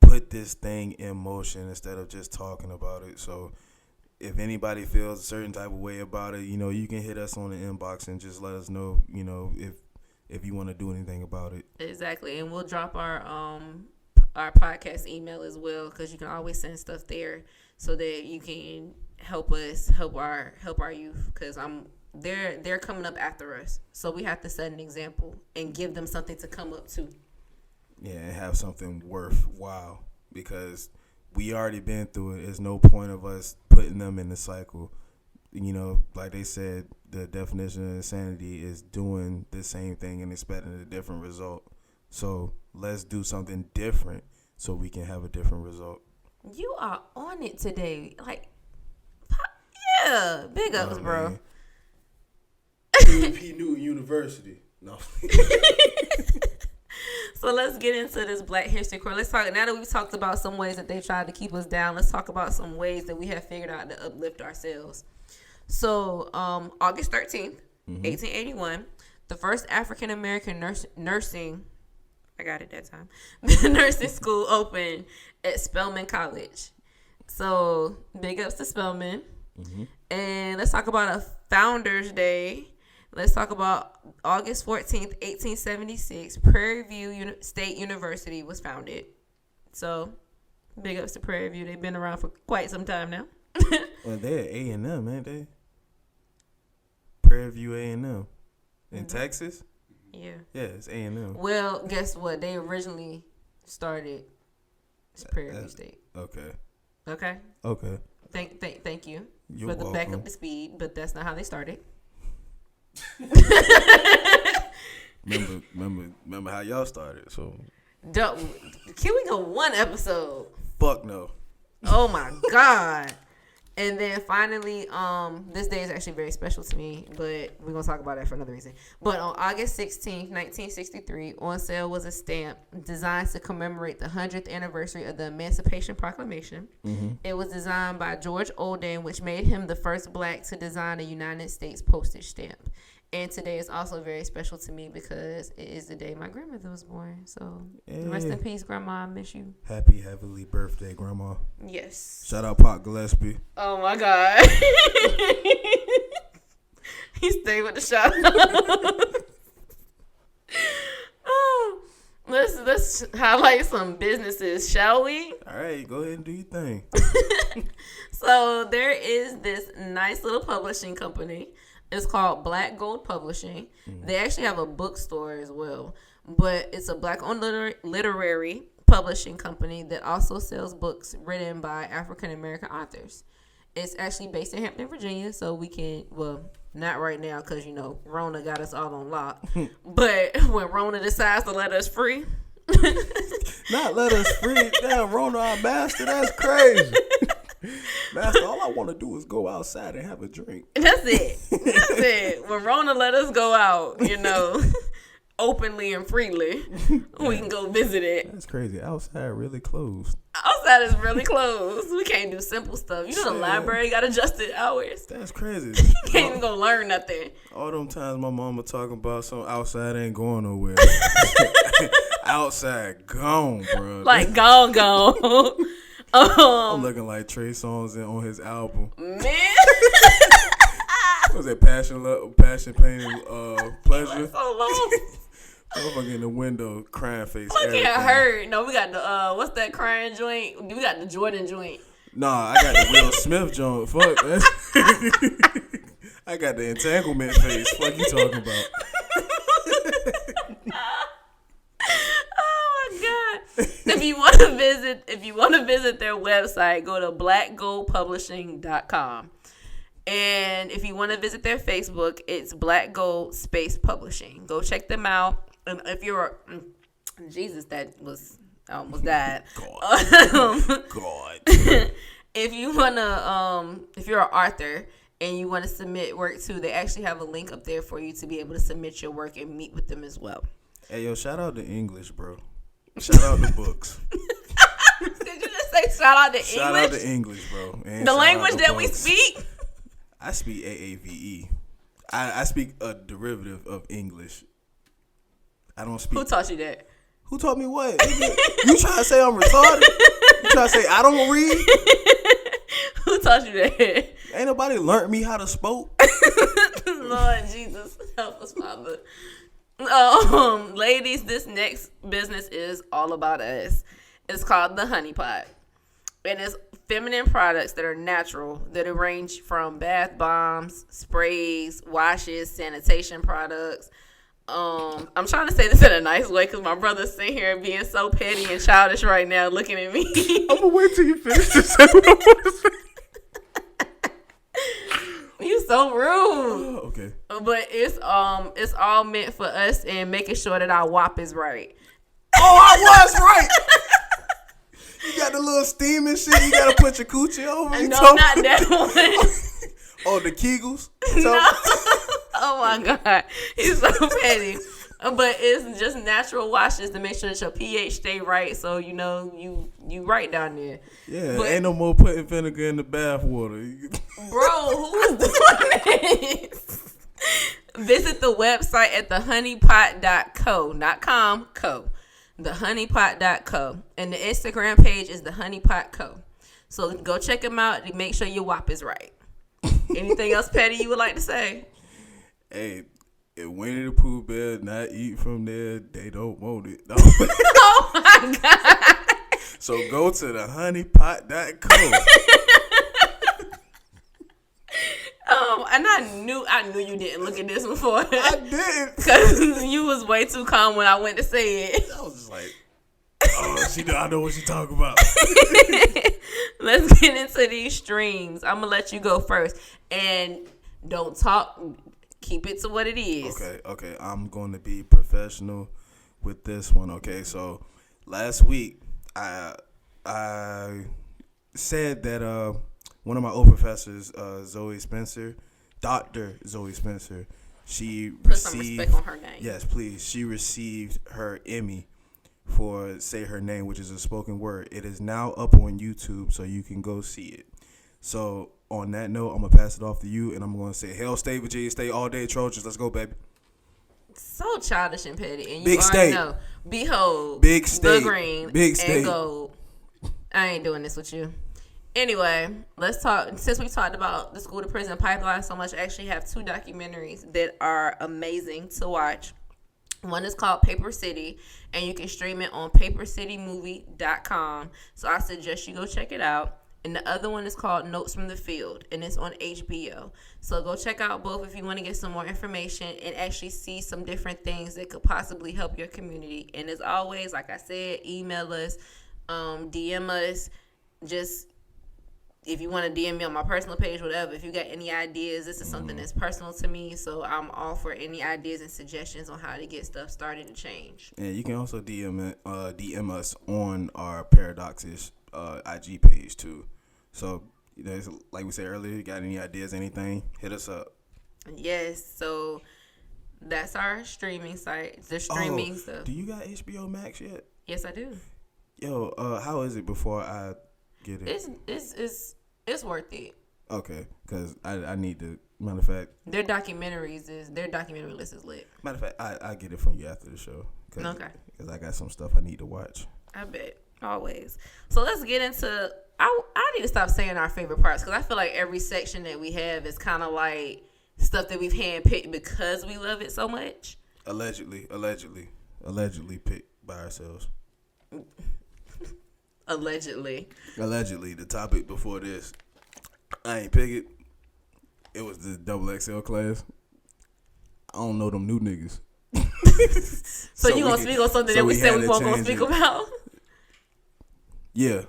put this thing in motion instead of just talking about it. So if anybody feels a certain type of way about it, you can hit us on the inbox and just let us know, if you want to do anything about it. Exactly. And we'll drop our podcast email as well, because you can always send stuff there so that you can help us help our youth, because they're coming up after us, so we have to set an example and give them something to come up to. Yeah, and have something worthwhile, because we already been through it. There's no point of us putting them in the cycle. Like they said, the definition of insanity is doing the same thing and expecting a different result. So let's do something different so we can have a different result. You are on it today. Like, yeah, big ups, bro. UP New University. No. So let's get into this Black History Corps. Let's talk. Now that we've talked about some ways that they tried to keep us down, let's talk about some ways that we have figured out to uplift ourselves. So, August 13th, 1881, the first African American nursing, I got it that time, nursing school opened at Spelman College. So, big ups to Spelman. And let's talk about a Founders Day. Let's talk about August 14th, 1876, Prairie View State University was founded. So, big ups to Prairie View. They've been around for quite some time now. Well, they're A&M, ain't they? Prairie View A&M. In Texas? Yeah. Yeah, it's A&M. Well, guess what? They originally started as Prairie View State. Okay. Okay? Okay. Thank you You're for the welcome. back up to speed, but that's not how they started. Remember how y'all started, so. Can we go one episode? Fuck no. Oh my God. And then finally, this day is actually very special to me, but we're going to talk about that for another reason. But on August 16th, 1963, on sale was a stamp designed to commemorate the 100th anniversary of the Emancipation Proclamation. It was designed by George Olden, which made him the first black to design a United States postage stamp. And today is also very special to me because it is the day my grandmother was born. So rest in peace, Grandma. I miss you. Happy heavenly birthday, Grandma. Yes. Shout out Pop Gillespie. Oh my God. He stayed with the shout out. Oh, let's highlight some businesses, shall we? All right, go ahead and do your thing. So there is this nice little publishing company. It's called Black Gold Publishing. They actually have a bookstore as well, but it's a black-owned literary publishing company that also sells books written by African-American authors. It's actually based in Hampton, Virginia, so we can, well, not right now because, Rona got us all on lock. But when Rona decides to let us free. Not let us free. Damn, Rona, our master. That's crazy. Master, all I want to do is go outside and have a drink. That's it. When Rona let us go out, openly and freely, we can go visit it. That's crazy. Outside really closed. Outside is really closed. We can't do simple stuff. The library got adjusted hours. That's crazy. You can't even go learn nothing. All them times my mama talking about some outside ain't going nowhere. Outside gone, bro. Like gone. I'm looking like Trey Songz on his album. Man. Was it Passion, Pain, Pleasure? So long. Motherfucker in the window, crying face. Look at her. No, we got the what's that crying joint? We got the Jordan joint. Nah, I got the Will Smith joint. Fuck that. I got the entanglement face. Fuck you talking about? Oh my God. If you want to visit their website, go to blackgoldpublishing.com. And if you want to visit their Facebook, it's Black Gold Space Publishing. Go check them out. And if you're Jesus, that was I almost died. God. If you wanna if you're an author and you want to submit work too, they actually have a link up there for you to be able to submit your work and meet with them as well. Hey yo, shout out to English, bro. Shout out to books. Did you just say shout out to English? Shout out to English, bro. And the language that books. we speak? I speak AAVE. I speak a derivative of English. I don't speak. Who taught you that? Who taught me what? You trying to say I'm retarded? You trying to say I don't read? Who taught you that? Ain't nobody learned me how to spoke. Lord Jesus, help us, Father. Ladies, this next business is all about us. It's called the Honey Pot. And it's feminine products that are natural, that range from bath bombs, sprays, washes, sanitation products. I'm trying to say this in a nice way because my brother's sitting here being so petty and childish right now looking at me. I'm going to wait till you finish to say what I want to say. You so rude. Okay. But it's all meant for us and making sure that our WAP is right. Oh, I was right. You got the little steam and shit. You got to put your coochie over. No, not that one. Oh, the Kegels? No. Oh my God. He's so petty. But it's just natural washes to make sure that your pH stay right, so you know you right down there. Yeah, but, ain't no more putting vinegar in the bath water. Bro, who is doing this? Visit the website at thehoneypot.co, not com, co. Thehoneypot.co. And the Instagram page is thehoneypotco. So go check them out and make sure your WAP is right. Anything else, Patty, you would like to say? Hey, if Winnie the Pooh Bear not eat from there, they don't want it. No. Oh my God. So go to thehoneypot.co. And I knew you didn't look at this before. I did. Because you was way too calm when I went to say it. I was just like, oh, I know what she talking about. Let's get into these streams. I'm going to let you go first. And don't talk. Keep it to what it is. Okay. I'm going to be professional with this one, okay? So last week, I said that one of my old professors, Zoe Spencer, Dr. Zoe Spencer, she Put some respect on her name. Yes, please. She received her Emmy for Say Her Name, which is a spoken word. It is now up on YouTube, so you can go see it. So on that note, I'm going to pass it off to you, and I'm going to say, Hail State, Virginia State, all day Trojans. Let's go, baby. So childish and petty. And you Big already state. know. Behold, Big state. the green Big state. and gold. I ain't doing this with you. Anyway, let's talk. Since we talked about the school to prison pipeline so much, I actually have 2 documentaries that are amazing to watch. One is called Paper City, and you can stream it on papercitymovie.com. So I suggest you go check it out. And the other one is called Notes from the Field, and it's on HBO. So go check out both if you want to get some more information and actually see some different things that could possibly help your community. And as always, like I said, email us, DM us. Just if you want to DM me on my personal page, whatever. If you got any ideas, this is something that's personal to me. So I'm all for any ideas and suggestions on how to get stuff started and change. Yeah, you can also DM us on our Paradoxes IG page too. So, you know, like we said earlier, you got any ideas, anything, hit us up. Yes, so that's our streaming site. The streaming stuff. Do you got HBO Max yet? Yes, I do. Yo, how is it before I get it? It's worth it. Okay, because I need to. Matter of fact, their documentary list is lit. Matter of fact, I get it from you after the show. Okay. Because I got some stuff I need to watch. I bet. Always. So let's get into. I need to stop saying our favorite parts because I feel like every section that we have is kind of like stuff that we've handpicked because we love it so much. Allegedly picked by ourselves. Allegedly, the topic before this, I ain't pick it. It was the XXL class. I don't know them new niggas. so you gonna speak on something that we said we weren't gonna speak about? Yeah.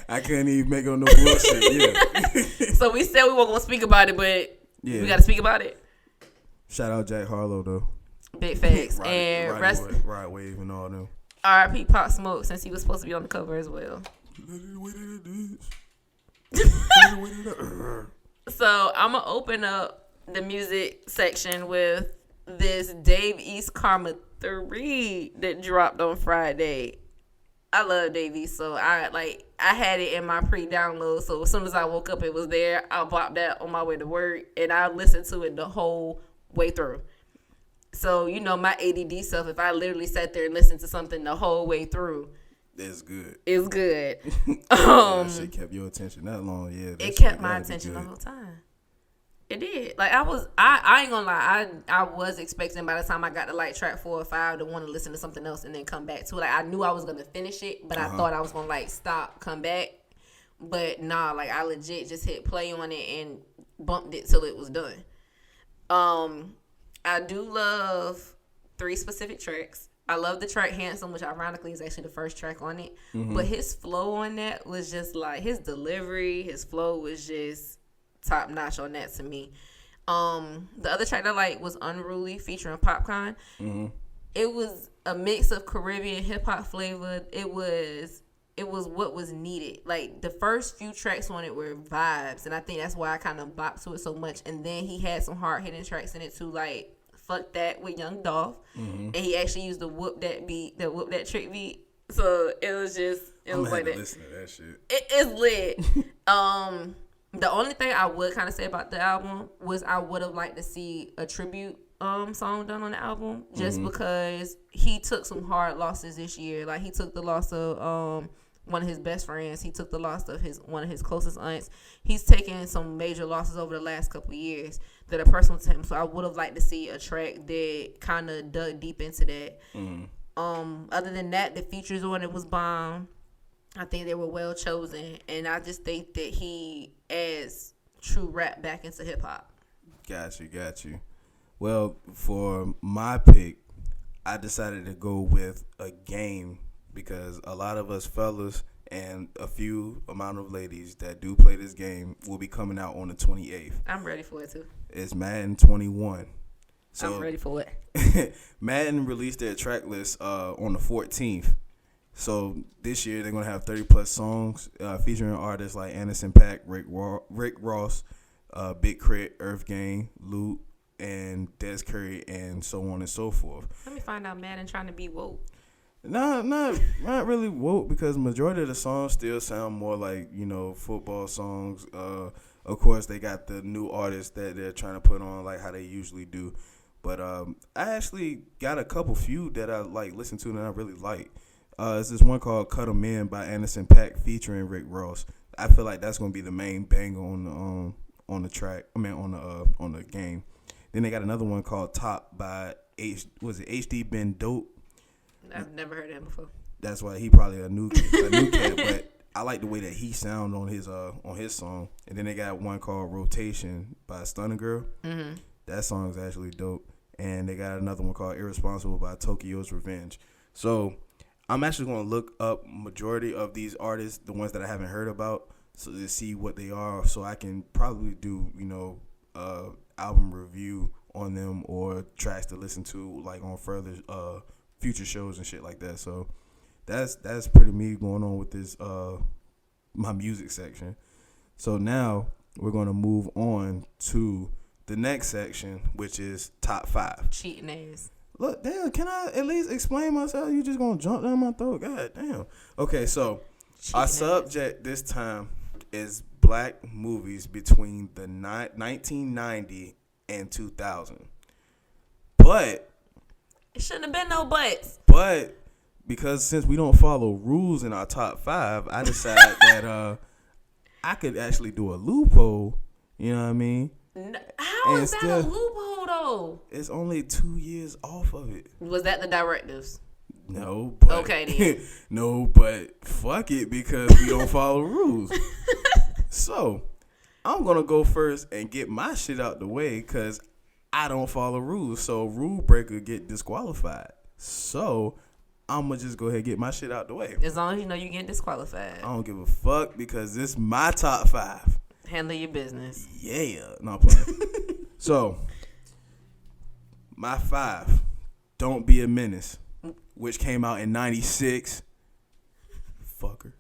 I couldn't even make on no bullshit. Yeah. So we said we weren't gonna speak about it, but we gotta speak about it. Shout out Jack Harlow though. Big facts. And Ride Wave and all them. R.I.P. Pop Smoke, since he was supposed to be on the cover as well. So I'm gonna open up the music section with this Dave East Karma 3 that dropped on Friday. I love Dave East, so I had it in my pre-download. So as soon as I woke up, it was there. I bopped that on my way to work, and I listened to it the whole way through. So, my ADD self, if I literally sat there and listened to something the whole way through, it's good. It's good. That shit kept your attention that long. Yeah, it kept my attention the whole time. It did. Like, I ain't gonna lie. I was expecting by the time I got to like track 4 or 5 to want to listen to something else and then come back to it. Like, I knew I was gonna finish it, but I thought I was gonna like stop, come back. But nah, like I legit just hit play on it and bumped it till it was done. I do love 3 specific tracks. I love the track Handsome, which ironically is actually the first track on it. Mm-hmm. But his flow on that was just like, his delivery, his flow was just top notch on that to me. The other track I like was Unruly featuring Popcorn. Mm-hmm. It was a mix of Caribbean hip hop flavor. It was what was needed. Like, the first few tracks on it were vibes, and I think that's why I kind of bopped to it so much. And then he had some hard hitting tracks in it too, like Fuck That with Young Dolph. Mm-hmm. And he actually used the Whoop That trick beat. So it was like that. Listen to that shit. It is lit. The only thing I would kind of say about the album was I would have liked to see a tribute song done on the album, just because he took some hard losses this year. Like, he took the loss of one of his best friends. He took the loss of one of his closest aunts. He's taken some major losses over the last couple of years that are personal to him. So I would have liked to see a track that kind of dug deep into that. Other than that, the features on it was bomb. I think they were well chosen, and I just think that he adds true rap back into hip hop. Got you. Well, for my pick, I decided to go with a game, because a lot of us fellas and a few amount of ladies that do play this game will be coming out on the 28th. I'm ready for it too. It's Madden 21. So I'm ready for it. Madden released their track list on the 14th. So this year they're going to have 30 plus songs featuring artists like Anderson .Paak, Rick Ross, Big Crit, Earth Gang, Loot, and Des Curry, and so on and so forth. Let me find out Madden trying to be woke. Not really woke, because majority of the songs still sound more like, football songs. Of course, they got the new artists that they're trying to put on like how they usually do. But I actually got a couple that I listen to and I really like. It's this one called Cut 'Em In by Anderson .Paak featuring Rick Ross. I feel like that's gonna be the main banger on the track. I mean on the game. Then they got another one called Top by HD Ben Dope. I've never heard of him before. That's why he probably a new cat, but I like the way that he sound on his song. And then they got one called Rotation by Stunner Girl. Mm-hmm. That song is actually dope. And they got another one called Irresponsible by Tokyo's Revenge. So I'm actually going to look up majority of these artists, the ones that I haven't heard about, so to see what they are, so I can probably do, album review on them or tracks to listen to like on further future shows and shit like that. So that's pretty me going on with this my music section. So now we're going to move on to the next section, which is top 5. Cheating ass. Look, damn, can I at least explain myself? You just gonna jump down my throat? God damn. Okay, so our subject this time is black movies between the 1990 and 2000. But it shouldn't have been no buts. But because since we don't follow rules in our top 5, I decided that I could actually do a loophole. You know what I mean? How is that a loophole though? It's only 2 years off of it. Was that the directives? No, but okay then. No, but fuck it, because we don't follow rules. So I'm gonna go first and get my shit out the way, because I don't follow rules. So rule breaker get disqualified. So I'm gonna just go ahead and get my shit out the way. As long as you know you get disqualified. I don't give a fuck, because this is my top 5. Handle your business. Yeah. No, I'm playing. So, my 5, Don't Be a Menace, which came out in 96. Fucker.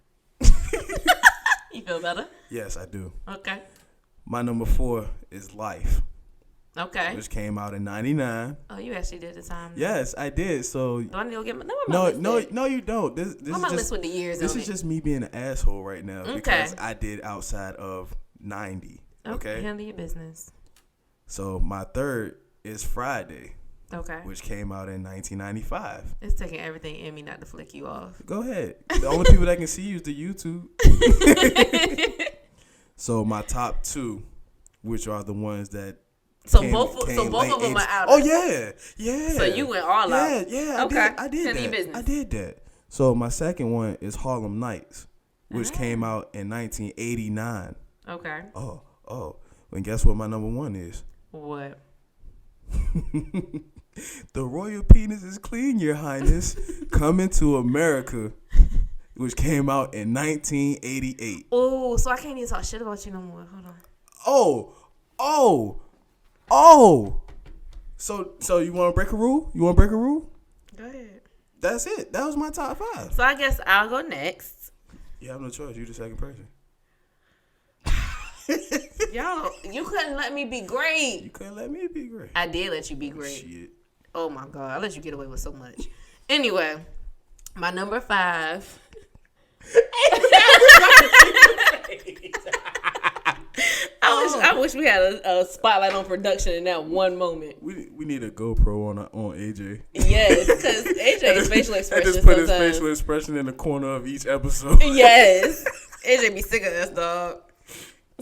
You feel better? Yes, I do. Okay. My number 4 is Life. Okay. Which came out in 99. Oh, you actually did the time. Yes, I did. So do I need to go get my No, you don't. This is my just list with the years. This is just me being an asshole right now, okay, because I did outside of 90. Okay. Handle your business. So my 3rd is Friday. Okay. which came out in 1995. It's taking everything in me not to flick you off. Go ahead. The only people that can see you is the YouTube. So my top two, which are the ones that both of them are out. Oh yeah. So you went all out. Yeah. Okay. I did that. I did that. So my second one is Harlem Nights, which came out in 1989. Okay. Oh. And guess what my number one is? What? The Royal Penis is Clean, Your Highness, Coming to America, which came out in 1988. Oh, so I can't even talk shit about you no more. Hold on. Oh. So you want to break a rule? Go ahead. That's it. That was my top 5. So I guess I'll go next. You have no choice. You're the second person. Y'all, you couldn't let me be great. You couldn't let me be great. I did let you be great. Shit. Oh my God, I let you get away with so much. Anyway, my number 5. I wish we had a spotlight on production in that one moment. We need a GoPro on AJ. Yes, because AJ's facial expression. And just put his facial expression in the corner of each episode. Yes, AJ be sick of us, dog.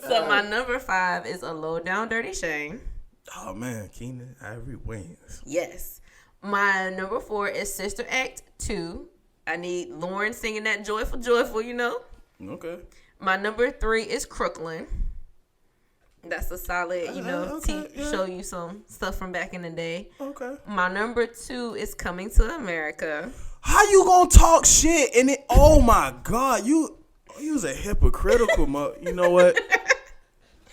So my number 5 is A Low Down Dirty Shame. Oh man, Keenan Ivory Wayans. Yes. My number 4 is Sister Act 2. I need Lauren singing that joyful, you know. Okay. My number 3 is Crooklyn. That's a solid, show you some stuff from back in the day. Okay. My number 2 is Coming to America. How you gonna talk shit and it? Oh my God, you was a hypocritical you know what?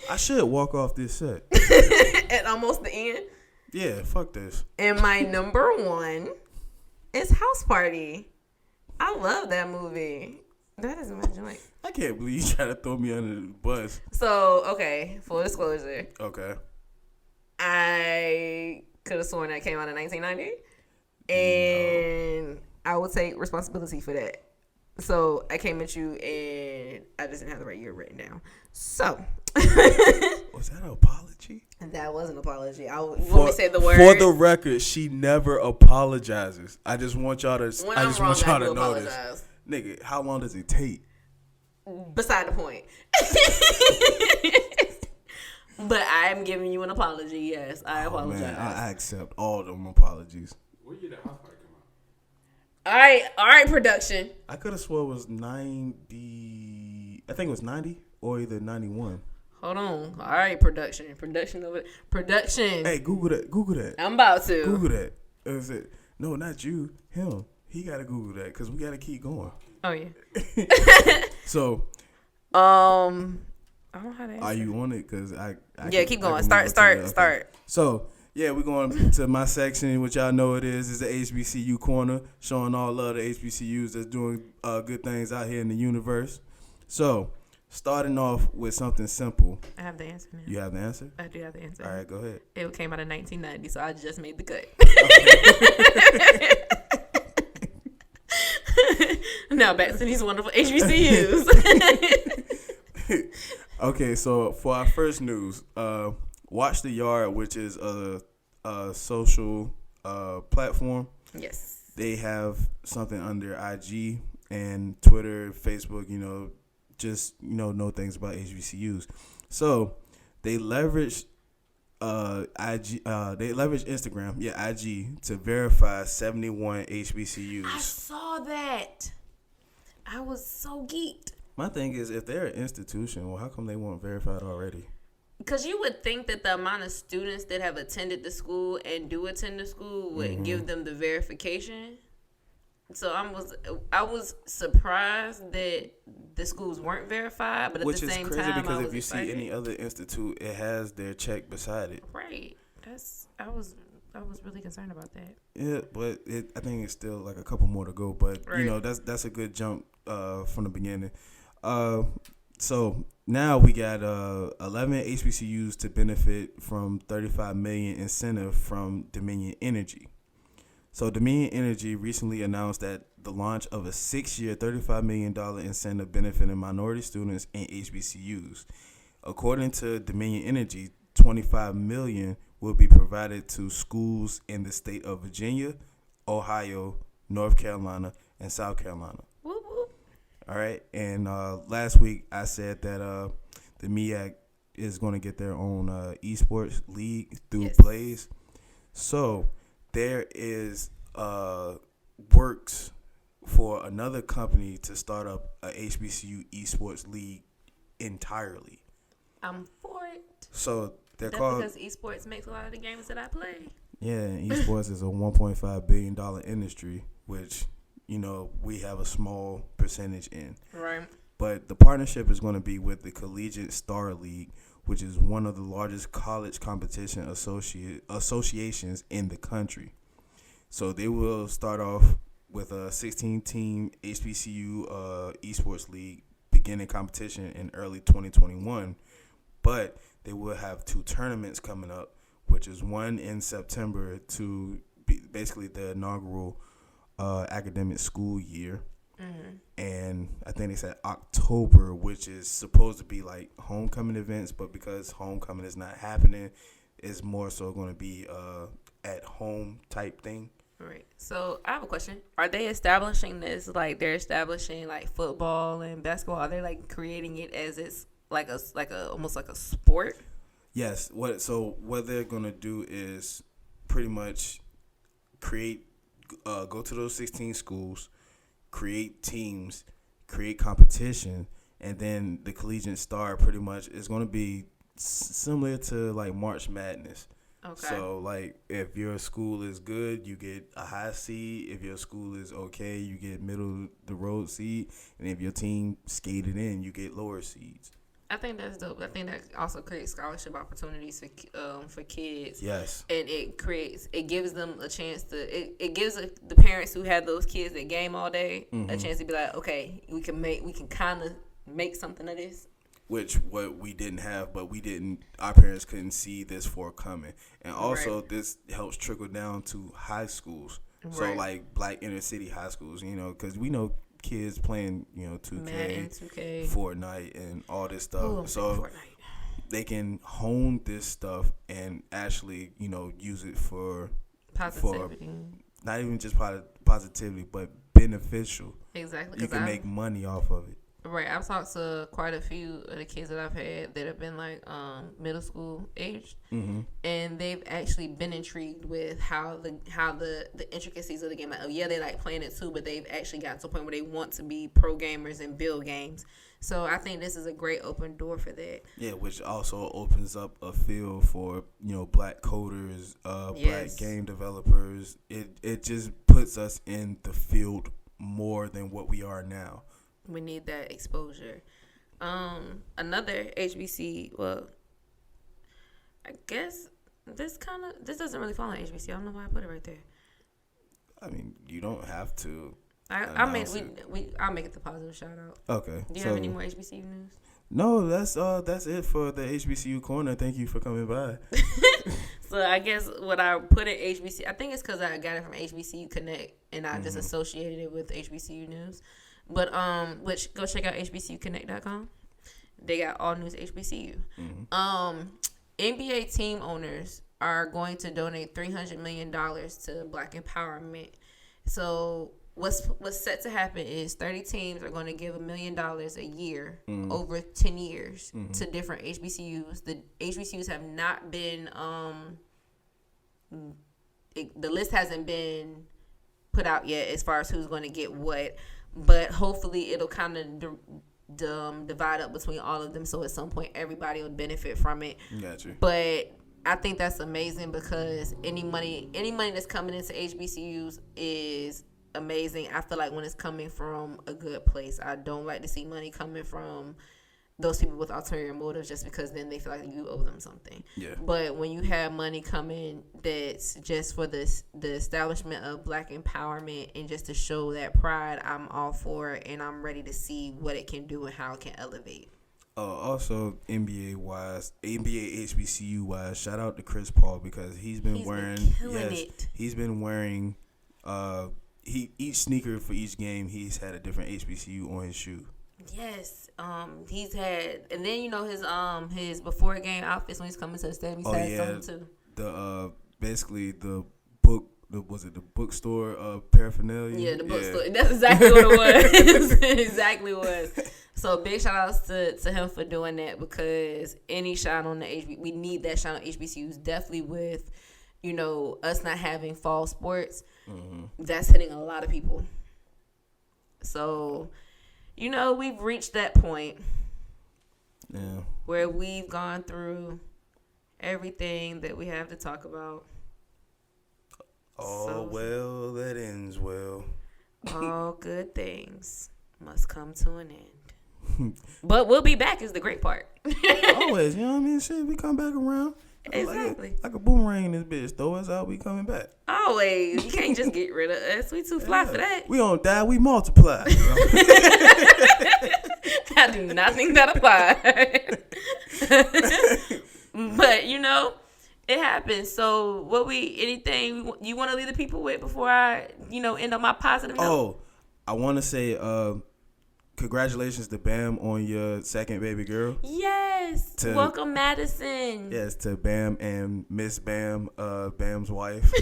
I should walk off this set. At almost the end? Yeah, fuck this. And my number 1 is House Party. I love that movie. That is my joint. I can't believe you try to throw me under the bus. So, okay, full disclosure. Okay. I could have sworn that came out in 1990. And I will take responsibility for that. So I came at you and I just didn't have the right year written down. So. Was that an apology? That was an apology. When we said the word. For the record, she never apologizes. I just want y'all to know this. Nigga, how long does it take? Beside the point. But I am giving you an apology. Yes, I apologize. Man, I accept all them apologies. What year did House Party come out? All right, production. I could have swore it was 90. I think it was 90 or either 91. Hold on. All right, production. Production. Hey, Google that. I'm about to. Google that. Is it? No, not you. Him. He got to Google that because we got to keep going. Oh, yeah. So. I don't know how to answer. Are you on it? Because keep going. Start. So, yeah, we're going to my section, which y'all know it is the HBCU corner, showing all love to HBCUs that's doing good things out here in the universe. So, starting off with something simple. I have the answer now. You have the answer? I do have the answer. All right, go ahead. It came out in 1990, so I just made the cut. Now back to these wonderful HBCUs. Okay, so for our first news, Watch the Yard, which is a social platform. Yes. They have something under IG and Twitter, Facebook, know things about HBCUs. So they leverage Instagram, IG, to verify 71 HBCUs. I saw that. I was so geeked. My thing is, if they're an institution, well, how come they weren't verified already? Because you would think that the amount of students that have attended the school and do attend the school would give them the verification. So I was surprised that the schools weren't verified, but at the same time, which is crazy because if you excited. see any other institute, it has their check beside it. Right. I was really concerned about that. Yeah, but I think it's still like a couple more to go. But right. That's a good jump from the beginning. So now we got 11 HBCUs to benefit from $35 million incentive from Dominion Energy. So Dominion Energy recently announced that the launch of a 6-year, $35 million incentive benefiting minority students and HBCUs. According to Dominion Energy, $25 million will be provided to schools in the state of Virginia, Ohio, North Carolina, and South Carolina. Whoop, whoop. All right. And last week I said that the MEAC is going to get their own esports league through Blaze. So there is works for another company to start up a HBCU esports league entirely. I'm for it. So they're That's called because esports makes a lot of the games that I play. Yeah, and esports is a $1.5 billion industry, which, you know, we have a small percentage in. Right. But the partnership is going to be with the Collegiate Star League, which is one of the largest college competition associations in the country. So they will start off with a 16-team HBCU esports league beginning competition in early 2021. But they will have 2 tournaments coming up, which is one in September to be basically the inaugural academic school year. Mm-hmm. And I think they said October, which is supposed to be like homecoming events, but because homecoming is not happening, it's more so going to be at home type thing. Right. So I have a question. Are they establishing this like they're establishing like football and basketball? Are they like creating it as it's like a almost like a sport? Yes. What they're going to do is pretty much create go to those 16 schools, create teams, create competition, and then the Collegiate Star pretty much is going to be similar to like March Madness. Okay. So, like, if your school is good, you get a high seed. If your school is okay, you get middle the road seed. And if your team skated in, you get lower seeds. I think that's dope. I think that also creates scholarship opportunities for kids. Yes. And it gives them a chance to it gives the parents who have those kids that game all day a chance to be like, okay, we can kind of make something of this. Which what we didn't have, but our parents couldn't see this forthcoming. And also this helps trickle down to high schools. Right. So like black inner city high schools, you know, because we know kids playing, you know, 2K, Madden, 2K, Fortnite, and all this stuff. Ooh, so they can hone this stuff and actually, you know, use it for positivity. For not even just positivity, but beneficial. Exactly. You can make money off of it. Right, I've talked to quite a few of the kids that I've had that have been like middle school aged, and they've actually been intrigued with how the intricacies of the game. Like, oh yeah, they like playing it too, but they've actually gotten to a point where they want to be pro gamers and build games. So I think this is a great open door for that. Yeah, which also opens up a field for, you know, black coders, black game developers. It just puts us in the field more than what we are now. We need that exposure. Another HBC. Well, I guess this doesn't really fall on HBC. I don't know why I put it right there. I mean, you don't have to. I'll make it the positive shout out. Okay. Do you have any more HBCU news? No, that's it for the HBCU corner. Thank you for coming by. So I guess what I put in HBC, I think it's because I got it from HBCU Connect and I just associated it with HBCU news. But which go check out hbcuconnect.com. They got all news HBCU. NBA team owners are going to donate $300 million to Black empowerment. So what's set to happen is 30 teams are going to give $1 million a year over 10 years to different HBCUs. The HBCUs have not been the list hasn't been put out yet as far as who's going to get what. But hopefully it'll kind of divide up between all of them, so at some point everybody will benefit from it. Gotcha. But I think that's amazing because any money that's coming into HBCUs is amazing. I feel like when it's coming from a good place. I don't like to see money coming from those people with ulterior motives just because then they feel like you owe them something. Yeah. But when you have money coming that's just for the establishment of Black empowerment and just to show that pride, I'm all for it and I'm ready to see what it can do and how it can elevate. Also, NBA HBCU wise, shout out to Chris Paul because he's been wearing each sneaker for each game. He's had a different HBCU on his shoe. Yes, he's had, and then you know his before game outfits when he's coming to the stadium. He's had something too. the basically the book. Was it the bookstore paraphernalia? Yeah, the bookstore. That's exactly what it was. Exactly what it was. So big shout outs to him for doing that, because any shine on the HB, we need that shine on HBCUs. Definitely with, us not having fall sports, that's hitting a lot of people. So, we've reached that point where we've gone through everything that we have to talk about. All well that ends well. All good things must come to an end. But we'll be back is the great part. Always, you know what I mean? Shit, we come back around. Exactly. Like a boomerang in this bitch. Throw us out, we coming back. Always. You can't just get rid of us. We too fly for that. We don't die, we multiply. I do not think that applies. But, it happens. So, anything you want to leave the people with before I, end on my positive note? Oh, I want to say, congratulations to Bam on your second baby girl. Yes. Welcome, Madison. Yes, to Bam and Miss Bam, Bam's wife.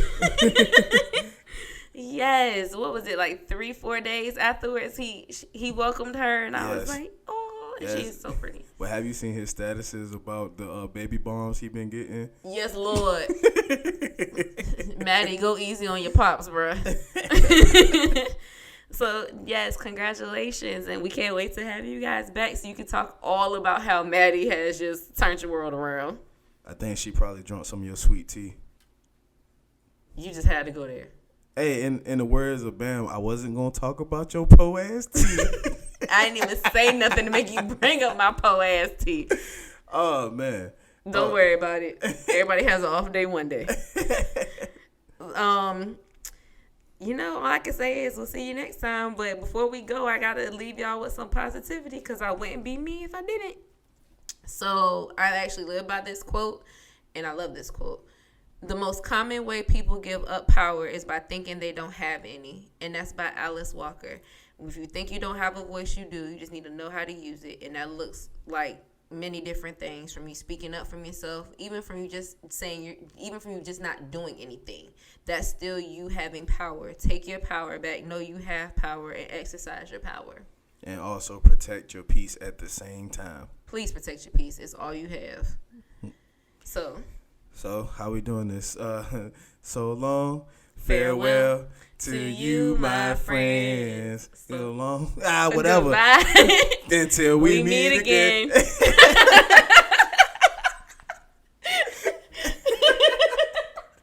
Yes. What was it, like 3-4 days afterwards? He welcomed her, and I was like, oh, she's so pretty. Well, have you seen his statuses about the baby bombs he been getting? Yes, Lord. Maddie, go easy on your pops, bruh. So, yes, congratulations. And we can't wait to have you guys back so you can talk all about how Maddie has just turned your world around. I think she probably drunk some of your sweet tea. You just had to go there. Hey, in the words of Bam, I wasn't going to talk about your po-ass tea. I didn't even say nothing to make you bring up my po-ass tea. Oh, man. Don't worry about it. Everybody has an off day one day. All I can say is we'll see you next time. But before we go, I got to leave y'all with some positivity because I wouldn't be me if I didn't. So I actually live by this quote, and I love this quote. The most common way people give up power is by thinking they don't have any. And that's by Alice Walker. If you think you don't have a voice, you do. You just need to know how to use it. And that looks like many different things, from you speaking up for yourself, even from you just even from you just not doing anything. That's still you having power. Take your power back. Know you have power and exercise your power. And also protect your peace at the same time. Please protect your peace. It's all you have. So how we doing this? So long, farewell to you, my friends. So long, whatever. Goodbye. Until we meet again.